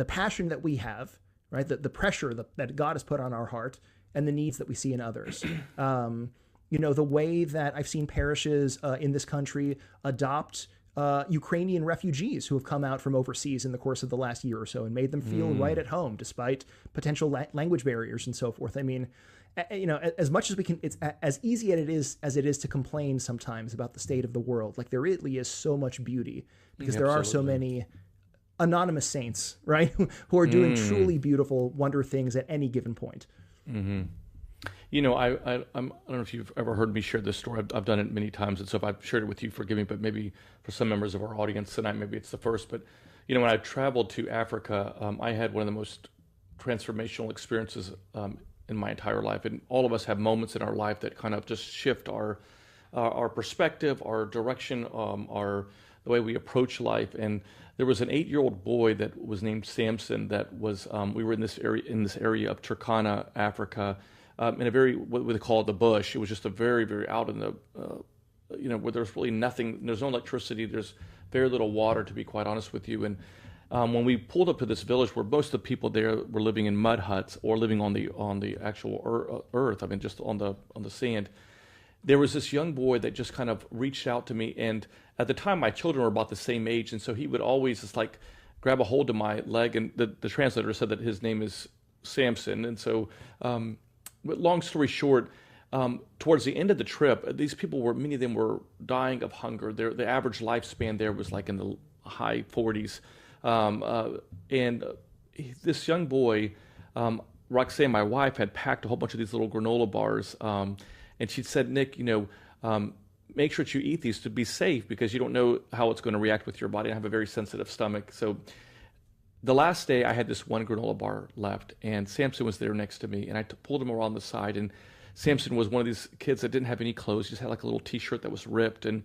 passion that we have, right? The pressure that God has put on our heart and the needs that we see in others. The way that I've seen parishes in this country adopt Ukrainian refugees who have come out from overseas in the course of the last year or so and made them feel right at home despite potential language barriers and so forth. I mean, as much as we can, it's as easy as it is to complain sometimes about the state of the world. Like there really is so much beauty because there are so many anonymous saints, right, who are doing truly beautiful, wonder things at any given point. Mm-hmm. You know, I don't know if you've ever heard me share this story. I've done it many times, and so if I've shared it with you, forgive me, but maybe for some members of our audience tonight, maybe it's the first. But, you know, when I traveled to Africa, I had one of the most transformational experiences in my entire life. And all of us have moments in our life that kind of just shift our perspective, our direction, the way we approach life. And there was an 8-year-old boy that was named Samson that was, we were in this area of Turkana, Africa, in a very, what they call it, the bush. It was just a very, very out in the, where there's really nothing, there's no electricity, there's very little water, to be quite honest with you. And when we pulled up to this village where most of the people there were living in mud huts or living on the actual earth, I mean, just on the sand, there was this young boy that just kind of reached out to me. And at the time, my children were about the same age. And so he would always just like grab a hold of my leg. And the translator said that his name is Samson. And so, but long story short, towards the end of the trip, these people many of them were dying of hunger. The average lifespan there was like in the high 40s. And this young boy, Roxanne, my wife, had packed a whole bunch of these little granola bars. And she said, Nick, make sure that you eat these to be safe because you don't know how it's going to react with your body. I have a very sensitive stomach. So the last day I had this one granola bar left and Samson was there next to me and I pulled him around the side and Samson was one of these kids that didn't have any clothes. He just had like a little t-shirt that was ripped. And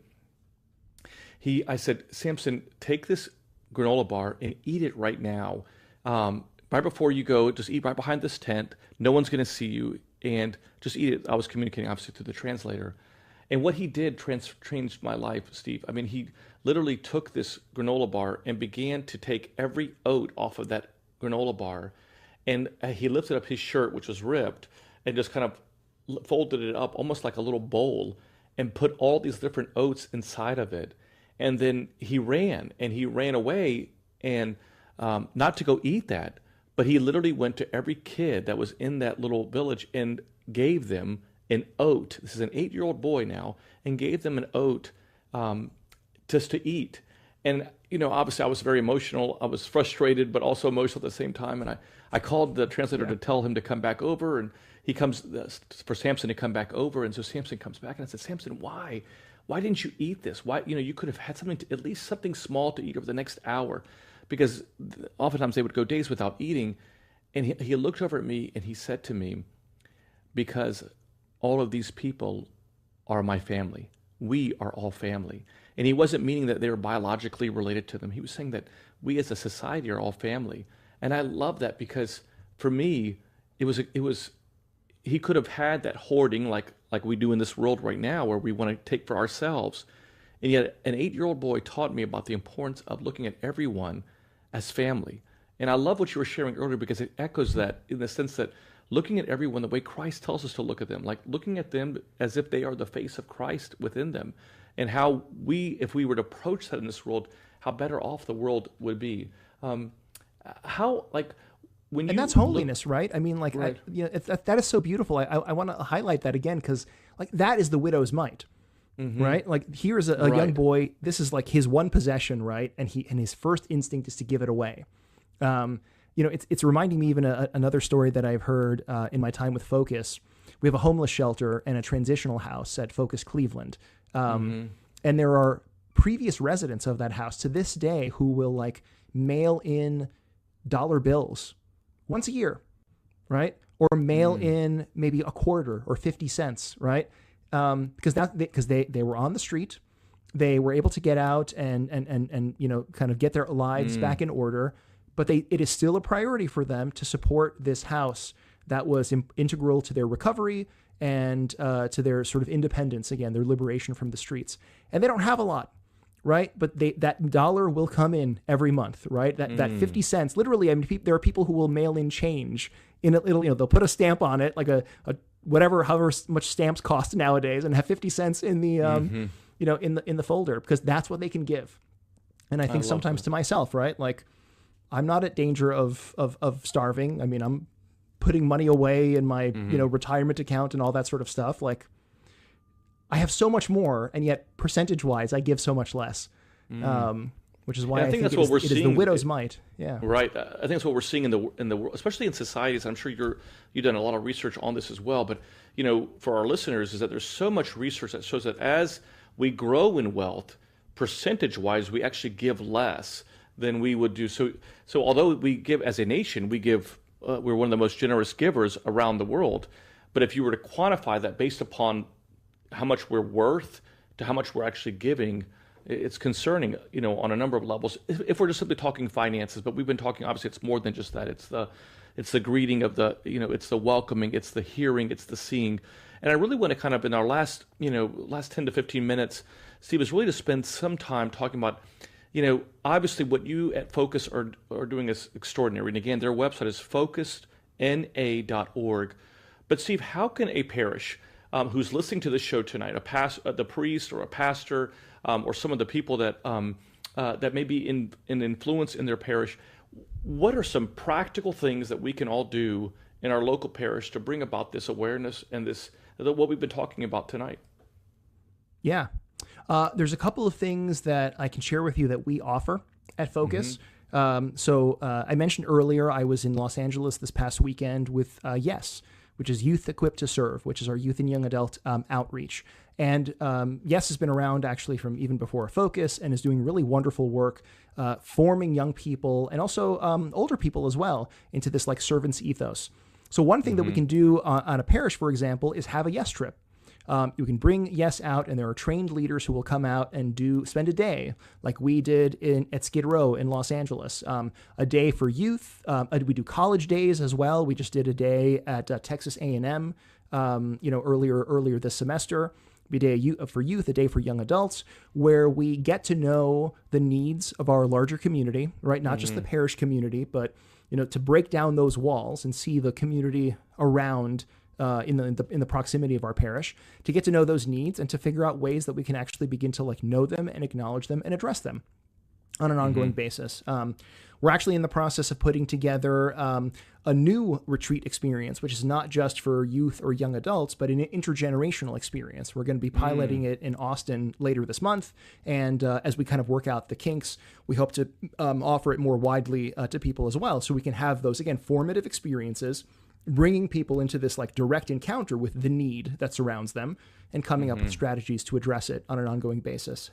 I said, Samson, take this granola bar and eat it right now. Right before you go, just eat right behind this tent. No one's going to see you and just eat it. I was communicating obviously through the translator. And what he did changed my life, Steve. I mean, he literally took this granola bar and began to take every oat off of that granola bar. And he lifted up his shirt, which was ripped, and just kind of folded it up almost like a little bowl and put all these different oats inside of it. And then he ran away and not to go eat that, but he literally went to every kid that was in that little village and gave them an oat. This is an 8-year-old boy now, and gave them an oat just to eat. And, obviously I was very emotional. I was frustrated, but also emotional at the same time. And I called the translator to tell him to come back over. And he comes for Samson to come back over. And so Samson comes back and I said, Samson, why? Why didn't you eat this? Why, you could have had at least something small to eat over the next hour. Because oftentimes they would go days without eating. And he looked over at me and he said to me, because all of these people are my family. We are all family. And he wasn't meaning that they were biologically related to them. He was saying that we as a society are all family. And I love that because for me, he could have had that hoarding like we do in this world right now where we want to take for ourselves. And yet an 8-year-old boy taught me about the importance of looking at everyone as family. And I love what you were sharing earlier because it echoes that in the sense that looking at everyone the way Christ tells us to look at them, like looking at them as if they are the face of Christ within them, and how if we were to approach that in this world, how better off the world would be. And that's holiness, right? I mean, like, right. That is so beautiful. I want to highlight that again because, like, that is the widow's mite, right? Like, here is a young boy. This is like his one possession, right? And his first instinct is to give it away. It's reminding me even another story that I've heard in my time with Focus. We have a homeless shelter and a transitional house at Focus Cleveland. And there are previous residents of that house to this day who will like mail in dollar bills once a year, right? Or mail in maybe a quarter or 50 cents, right? Because they were on the street. They were able to get out and kind of get their lives back in order. But it is still a priority for them to support this house that was integral to their recovery and to their sort of independence, again, their liberation from the streets. And they don't have a lot, right? But that dollar will come in every month, right? That 50 cents, literally, I mean, there are people who will mail in change in a little, they'll put a stamp on it, like a however much stamps cost nowadays, and have 50 cents in the, in the folder, because that's what they can give. And I think sometimes to myself, right? Like, I'm not at danger of starving. I mean, I'm putting money away in my, retirement account and all that sort of stuff. Like, I have so much more, and yet percentage-wise, I give so much less. Which is why I think that's what we're seeing. It is the widow's mite. Yeah. Right. I think that's what we're seeing in the world, especially in societies. I'm sure you've done a lot of research on this as well. But for our listeners, is that there's so much research that shows that as we grow in wealth, percentage-wise, we actually give less than we would do. So although we give as a nation, we're one of the most generous givers around the world. But if you were to quantify that based upon how much we're worth to how much we're actually giving, it's concerning, on a number of levels. If we're just simply talking finances, but we've been talking, obviously, it's more than just that. It's the greeting of it's the welcoming, it's the hearing, it's the seeing. And I really want to kind of, in our last 10 to 15 minutes, Steve, is really to spend some time talking about, obviously what you at Focus are doing is extraordinary. And again, their website is focusedna.org. But Steve, how can a parish who's listening to this show tonight, the priest or a pastor, or some of the people that may be in influence in their parish, what are some practical things that we can all do in our local parish to bring about this awareness and what we've been talking about tonight? Yeah. There's a couple of things that I can share with you that we offer at Focus. I mentioned earlier I was in Los Angeles this past weekend with YES, which is Youth Equipped to Serve, which is our youth and young adult outreach. And YES has been around actually from even before Focus and is doing really wonderful work forming young people and also older people as well into this like servant's ethos. So one thing that we can do on a parish, for example, is have a YES trip. You can bring YES out, and there are trained leaders who will come out and spend a day, like we did at Skid Row in Los Angeles. A day for youth. We do college days as well. We just did a day at Texas A&M, earlier this semester. A day for youth, a day for young adults, where we get to know the needs of our larger community, right? Not just the parish community, but to break down those walls and see the community around. In the proximity of our parish, to get to know those needs and to figure out ways that we can actually begin to know them and acknowledge them and address them on an ongoing basis. We're actually in the process of putting together a new retreat experience, which is not just for youth or young adults, but an intergenerational experience. We're going to be piloting it in Austin later this month. And as we kind of work out the kinks, we hope to offer it more widely to people as well. So we can have those, again, formative experiences, bringing people into this direct encounter with the need that surrounds them and coming up with strategies to address it on an ongoing basis.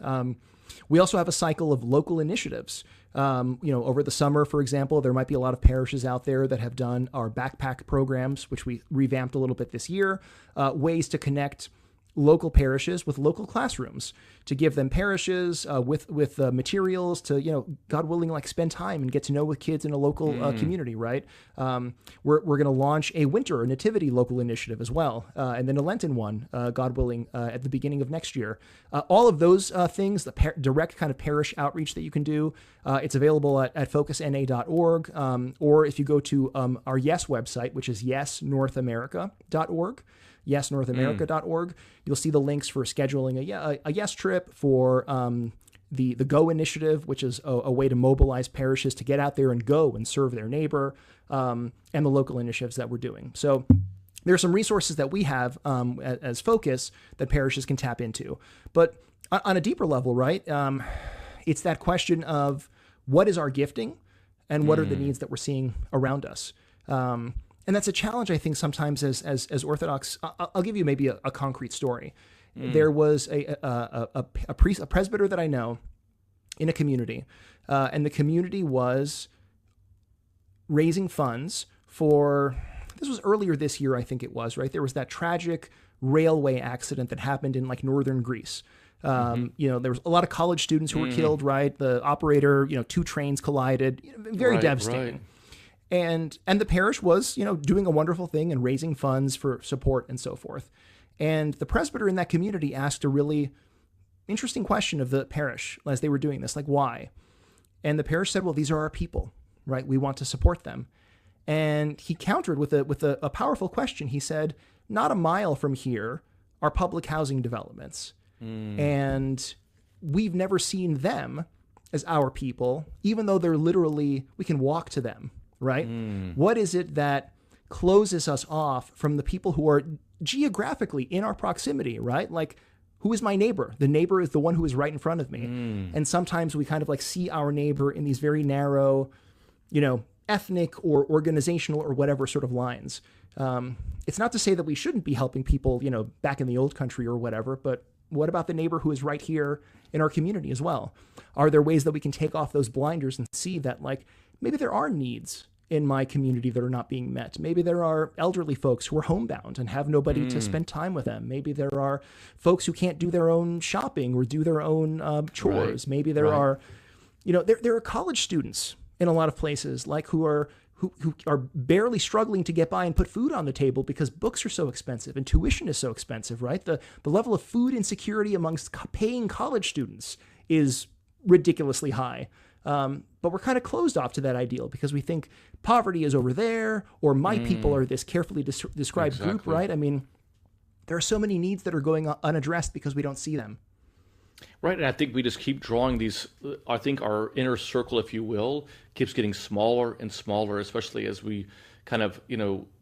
We also have a cycle of local initiatives. Over the summer, for example, there might be a lot of parishes out there that have done our backpack programs, which we revamped a little bit this year, ways to connect local parishes with local classrooms, to give them parishes with materials to, God willing, spend time and get to know with kids in a local community, right? We're going to launch a winter nativity local initiative as well, and then a Lenten one, God willing, at the beginning of next year. All of those things, the direct kind of parish outreach that you can do, it's available at focusna.org, or if you go to our YES website, which is yesnorthamerica.org, yesnorthamerica.org. You'll see the links for scheduling a YES trip, for the Go initiative, which is a way to mobilize parishes to get out there and go and serve their neighbor, and the local initiatives that we're doing. So there are some resources that we have as Focus that parishes can tap into. But on a deeper level, right, it's that question of what is our gifting and what are the needs that we're seeing around us. And that's a challenge, I think, sometimes as Orthodox. I'll give you maybe a concrete story. There was a priest, a presbyter that I know in a community, and the community was raising funds for, this was earlier this year, I think it was, right? There was that tragic railway accident that happened in northern Greece. There was a lot of college students who were killed, right? The operator, 2 trains collided, very devastating. Right. And the parish was, doing a wonderful thing and raising funds for support and so forth. And the presbyter in that community asked a really interesting question of the parish as they were doing this, why? And the parish said, well, these are our people, right? We want to support them. And he countered with a powerful question. He said, not a mile from here are public housing developments. And we've never seen them as our people, even though they're literally, we can walk to them. Right? What is it that closes us off from the people who are geographically in our proximity, right? Like, who is my neighbor? The neighbor is the one who is right in front of me. And sometimes we kind of like see our neighbor in these very narrow, ethnic or organizational or whatever sort of lines. It's not to say that we shouldn't be helping people, back in the old country or whatever, but what about the neighbor who is right here in our community as well? Are there ways that we can take off those blinders and see that, like, maybe there are needs in my community that are not being met? Maybe there are elderly folks who are homebound and have nobody to spend time with them. Maybe there are folks who can't do their own shopping or do their own chores. Right. Maybe there are, there are college students in a lot of places, like who are barely struggling to get by and put food on the table because books are so expensive and tuition is so expensive, right? The level of food insecurity amongst paying college students is ridiculously high. But we're kind of closed off to that ideal because we think poverty is over there, or my people are this carefully described group, right? I mean, there are so many needs that are going unaddressed because we don't see them. Right, and I think we just keep drawing these. I think our inner circle, if you will, keeps getting smaller and smaller, especially as we kind of,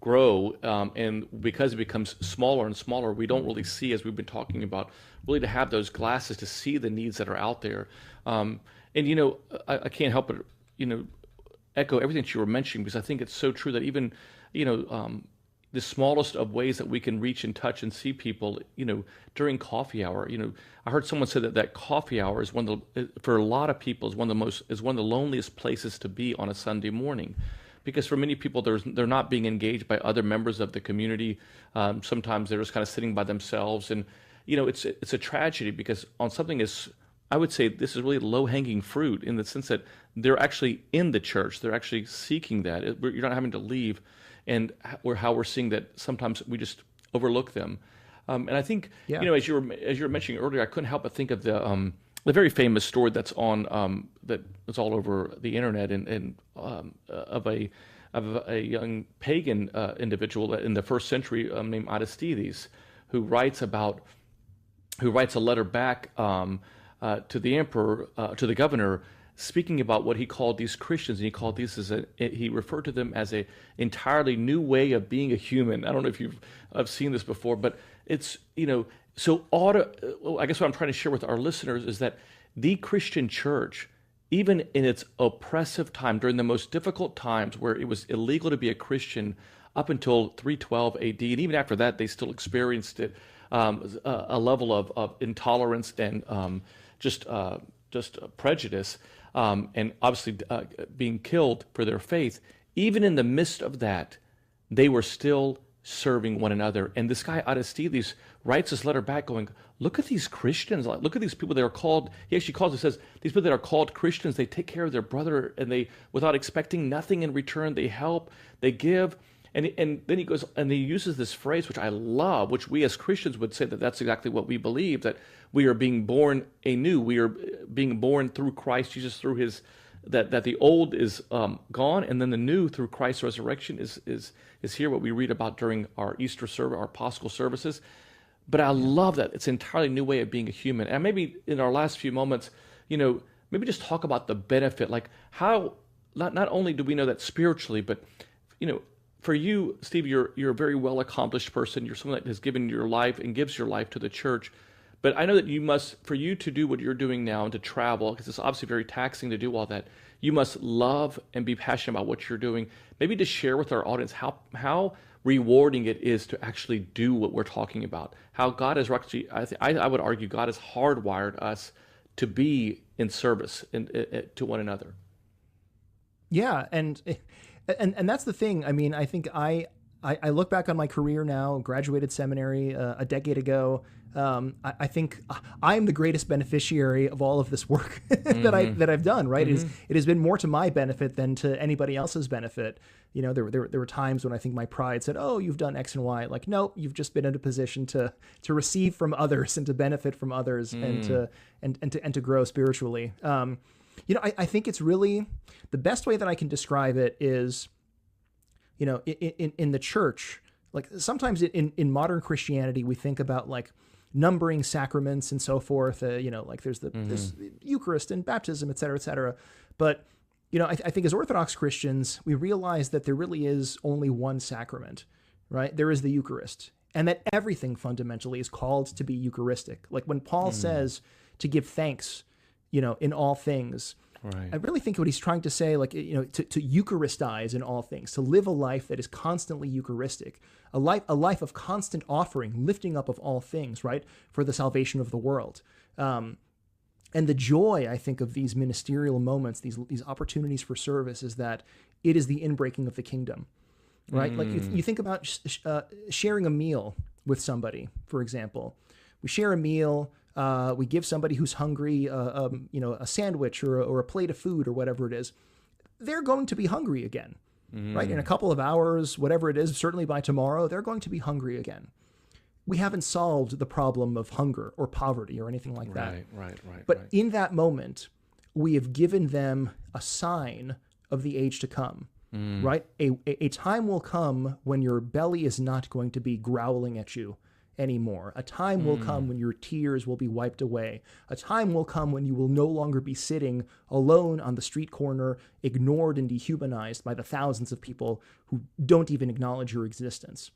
grow. And because it becomes smaller and smaller, we don't really see, as we've been talking about, really to have those glasses to see the needs that are out there. And, I can't help but, echo everything that you were mentioning, because I think it's so true that even, the smallest of ways that we can reach and touch and see people, during coffee hour. I heard someone say that coffee hour is for a lot of people, is one of the loneliest places to be on a Sunday morning, because for many people they're not being engaged by other members of the community. Sometimes they're just kind of sitting by themselves, and it's a tragedy, because on something I would say this is really low-hanging fruit, in the sense that they're actually in the church, they're actually seeking that. You're not having to leave. And how we're seeing that sometimes we just overlook them, and I think as you were mentioning earlier, I couldn't help but think of the very famous story that's on that was all over the internet, and of a young pagan individual in the first century named Archdiocese, who writes a letter back to the emperor, to the governor, speaking about what he called these Christians, and he referred to them as a entirely new way of being a human. I don't know if I've seen this before, but it's, I guess what I'm trying to share with our listeners is that the Christian church, even in its oppressive time, during the most difficult times where it was illegal to be a Christian up until 312 AD, and even after that, they still experienced it, a level of intolerance and just prejudice. And obviously being killed for their faith. Even in the midst of that, they were still serving one another. And this guy, Archdiocese, writes this letter back going, look at these Christians, look at these people that are called, he actually calls it, says, these people that are called Christians, they take care of their brother, and they, without expecting nothing in return, they help, they give. And then he goes, and he uses this phrase, which I love, which we as Christians would say that that's exactly what we believe, that we are being born anew. We are being born through Christ Jesus, through his, that the old is gone, and then the new through Christ's resurrection is here, what we read about during our Easter service, our Paschal services. But I love that. It's an entirely new way of being a human. And maybe in our last few moments, maybe just talk about the benefit, like how, not only do we know that spiritually, but, for you, Steve, you're a very well-accomplished person. You're someone that has given your life and gives your life to the church. But I know that for you to do what you're doing now and to travel, because it's obviously very taxing to do all that, you must love and be passionate about what you're doing. Maybe to share with our audience how rewarding it is to actually do what we're talking about. How God has actually, I would argue, God has hardwired us to be in service to one another. Yeah, and that's the thing. I mean, I think I look back on my career now, graduated seminary a decade ago. I think I am the greatest beneficiary of all of this work that I've done. Right, it has been more to my benefit than to anybody else's benefit. There were times when I think my pride said, "Oh, you've done X and Y." Like, no, you've just been in a position to receive from others and to benefit from others and to grow spiritually. I think it's really the best way that I can describe it is, in the church, like sometimes in modern Christianity, we think about like numbering sacraments and so forth, like there's the Eucharist and baptism, et cetera, et cetera. But I think as Orthodox Christians, we realize that there really is only one sacrament, right? There is the Eucharist, and that everything fundamentally is called to be Eucharistic. Like when Paul says to give thanks, in all things, Right. I really think what he's trying to say, like, to Eucharistize in all things, to live a life that is constantly Eucharistic, a life of constant offering, lifting up of all things, right, for the salvation of the world. And the joy, I think, of these ministerial moments, these opportunities for service, is that it is the inbreaking of the kingdom, right? Like you think about sharing a meal with somebody, for example. We share a meal. We give somebody who's hungry, a sandwich or a plate of food or whatever it is. They're going to be hungry again, right? In a couple of hours, whatever it is, certainly by tomorrow, they're going to be hungry again. We haven't solved the problem of hunger or poverty or anything like that. Right. But in that moment, we have given them a sign of the age to come, right? A time will come when your belly is not going to be growling at you anymore. A time will come when your tears will be wiped away. A time will come when you will no longer be sitting alone on the street corner, ignored and dehumanized by the thousands of people who don't even acknowledge your existence.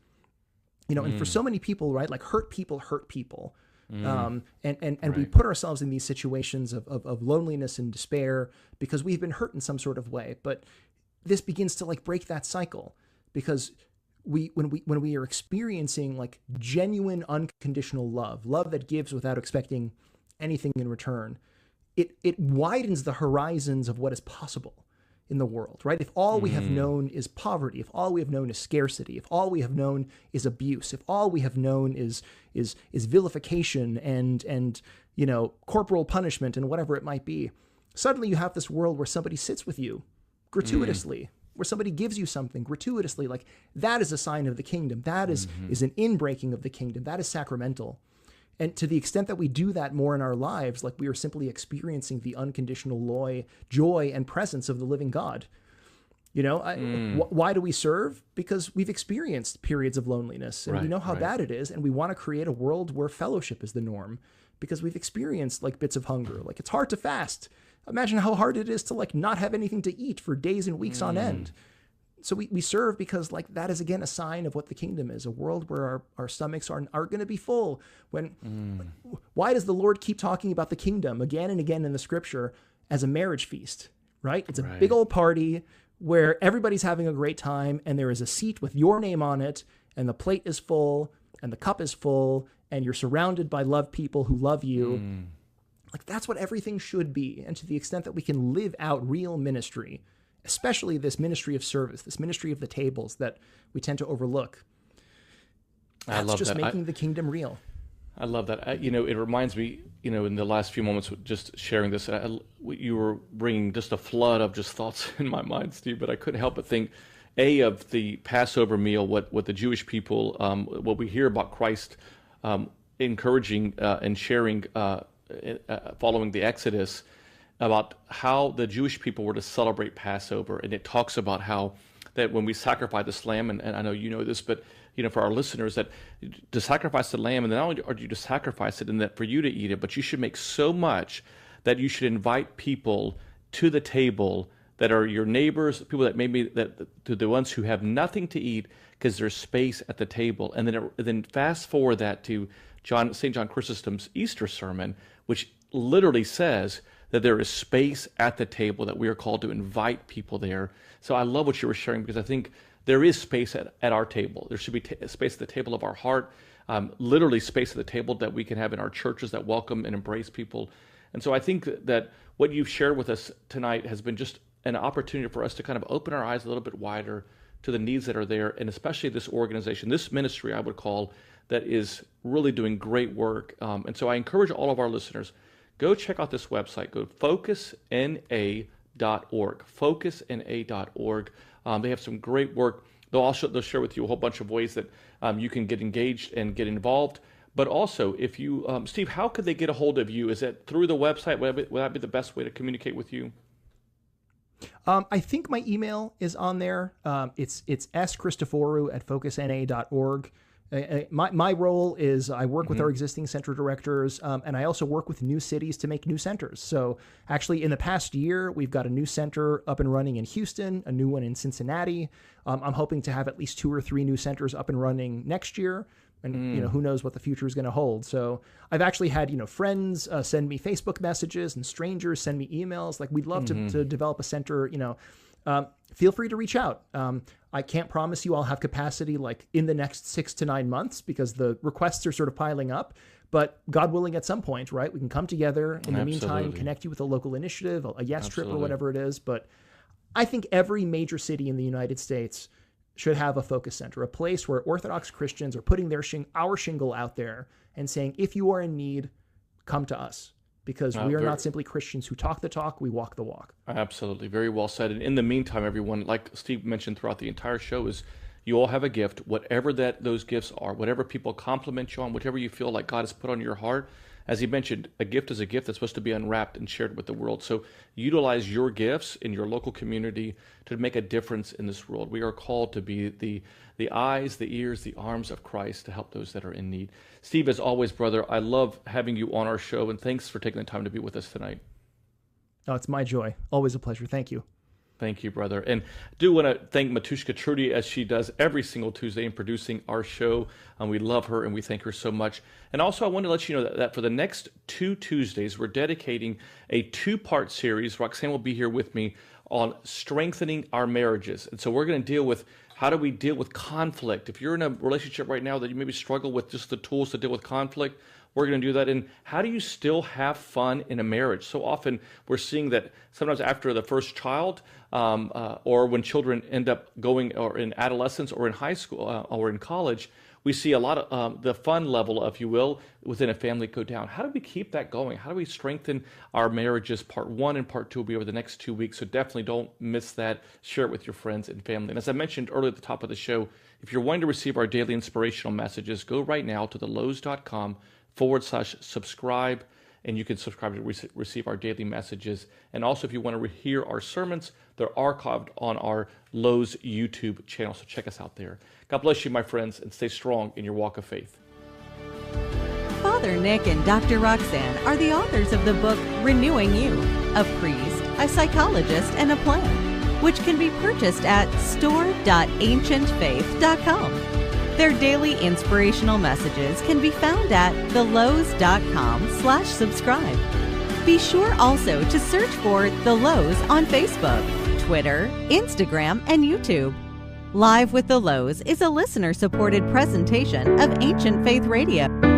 And for so many people, right, like hurt people. And we put ourselves in these situations of loneliness and despair because we've been hurt in some sort of way. But this begins to like break that cycle, because when we are experiencing like genuine unconditional love that gives without expecting anything in return, it widens the horizons of what is possible in the world, right? If all we have known is poverty, if all we have known is scarcity, if all we have known is abuse, if all we have known is vilification and corporal punishment and whatever it might be, suddenly you have this world where somebody sits with you gratuitously, where somebody gives you something gratuitously. Like that is a sign of the kingdom. That is an inbreaking of the kingdom. That is sacramental. And to the extent that we do that more in our lives, like we are simply experiencing the unconditional joy and presence of the living God. Why do we serve? Because we've experienced periods of loneliness, and we know how bad it is, and we want to create a world where fellowship is the norm, because we've experienced like bits of hunger. Like it's hard to fast. Imagine how hard it is to like not have anything to eat for days and weeks on end. So we serve because like that is again a sign of what the kingdom is, a world where our stomachs are going to be full. Why does the Lord keep talking about the kingdom again and again in the scripture as a marriage feast, right? It's a big old party where everybody's having a great time, and there is a seat with your name on it, and the plate is full and the cup is full, and you're surrounded by loved people who love you. Like that's what everything should be. And to the extent that we can live out real ministry, especially this ministry of service, this ministry of the tables that we tend to overlook, that's just making the kingdom real. I love that. It reminds me, in the last few moments, just sharing this, you were bringing just a flood of just thoughts in my mind, Steve, but I couldn't help but think, of the Passover meal, what the Jewish people, what we hear about Christ encouraging and sharing following the Exodus, about how the Jewish people were to celebrate Passover. And it talks about how that when we sacrifice this lamb, and I know you know this, but for our listeners, that to sacrifice the lamb, and not only are you to sacrifice it and that for you to eat it, but you should make so much that you should invite people to the table that are your neighbors, people that maybe to the ones who have nothing to eat, because there's space at the table. And then fast forward that to St. John Chrysostom's Easter sermon, which literally says that there is space at the table, that we are called to invite people there. So I love what you were sharing, because I think there is space at our table. There should be space at the table of our heart, literally space at the table that we can have in our churches that welcome and embrace people. And so I think that what you've shared with us tonight has been just an opportunity for us to kind of open our eyes a little bit wider to the needs that are there, and especially this organization, this ministry, I would call, that is really doing great work. And so I encourage all of our listeners, go check out this website. Go to focusna.org, focusna.org. They have some great work. They'll share with you a whole bunch of ways that you can get engaged and get involved. But also, if you, Steve, how could they get a hold of you? Is it through the website? Would that be the best way to communicate with you? I think my email is on there. It's scristoforou@focusna.org. My role is I work with our existing center directors, and I also work with new cities to make new centers. So actually, in the past year, we've got a new center up and running in Houston, a new one in Cincinnati. I'm hoping to have at least 2 or 3 new centers up and running next year. And who knows what the future is going to hold. So I've actually had friends send me Facebook messages and strangers send me emails like, we'd love to develop a center. Feel free to reach out. I can't promise you I'll have capacity like in the next 6 to 9 months because the requests are sort of piling up. But God willing, at some point, right, we can come together. In the meantime, connect you with a local initiative, a yes trip or whatever it is. But I think every major city in the United States should have a focus center, a place where Orthodox Christians are putting our shingle out there and saying, if you are in need, come to us. Because we are not simply Christians who talk the talk, we walk the walk. Absolutely. Very well said. And in the meantime, everyone, like Steve mentioned throughout the entire show, is you all have a gift, whatever those gifts are, whatever people compliment you on, whatever you feel like God has put on your heart. As he mentioned, a gift is a gift that's supposed to be unwrapped and shared with the world. So utilize your gifts in your local community to make a difference in this world. We are called to be the eyes, the ears, the arms of Christ to help those that are in need. Steve, as always, brother, I love having you on our show, and thanks for taking the time to be with us tonight. Oh, it's my joy. Always a pleasure. Thank you. Thank you, brother. And I do want to thank Matushka Trudy, as she does every single Tuesday in producing our show. We love her and we thank her so much. And also, I want to let you know that for the next 2 Tuesdays, we're dedicating a 2-part series. Roxanne will be here with me on strengthening our marriages. And so we're going to deal with how do we deal with conflict. If you're in a relationship right now that you maybe struggle with just the tools to deal with conflict, we're going to do that. And how do you still have fun in a marriage? So often we're seeing that sometimes after the first child, or when children end up going or in adolescence or in high school or in college, we see a lot of the fun level, if you will, within a family go down. How do we keep that going? How do we strengthen our marriages? Part 1 and part 2 will be over the next 2 weeks. So definitely don't miss that. Share it with your friends and family. And as I mentioned earlier at the top of the show, if you're wanting to receive our daily inspirational messages, go right now to thelohs.com/subscribe, and you can subscribe to receive our daily messages. And also, if you want to hear our sermons, they're archived on our Louhs YouTube channel, so check us out there. God bless you, my friends, and stay strong in your walk of faith. Father Nick and Dr. Roxanne are the authors of the book Renewing You, a priest, a psychologist, and a plan, which can be purchased at store.ancientfaith.com. Their daily inspirational messages can be found at thelohs.com/subscribe. Be sure also to search for The Louhs on Facebook, Twitter, Instagram, and YouTube. Live with the Louhs is a listener-supported presentation of Ancient Faith Radio.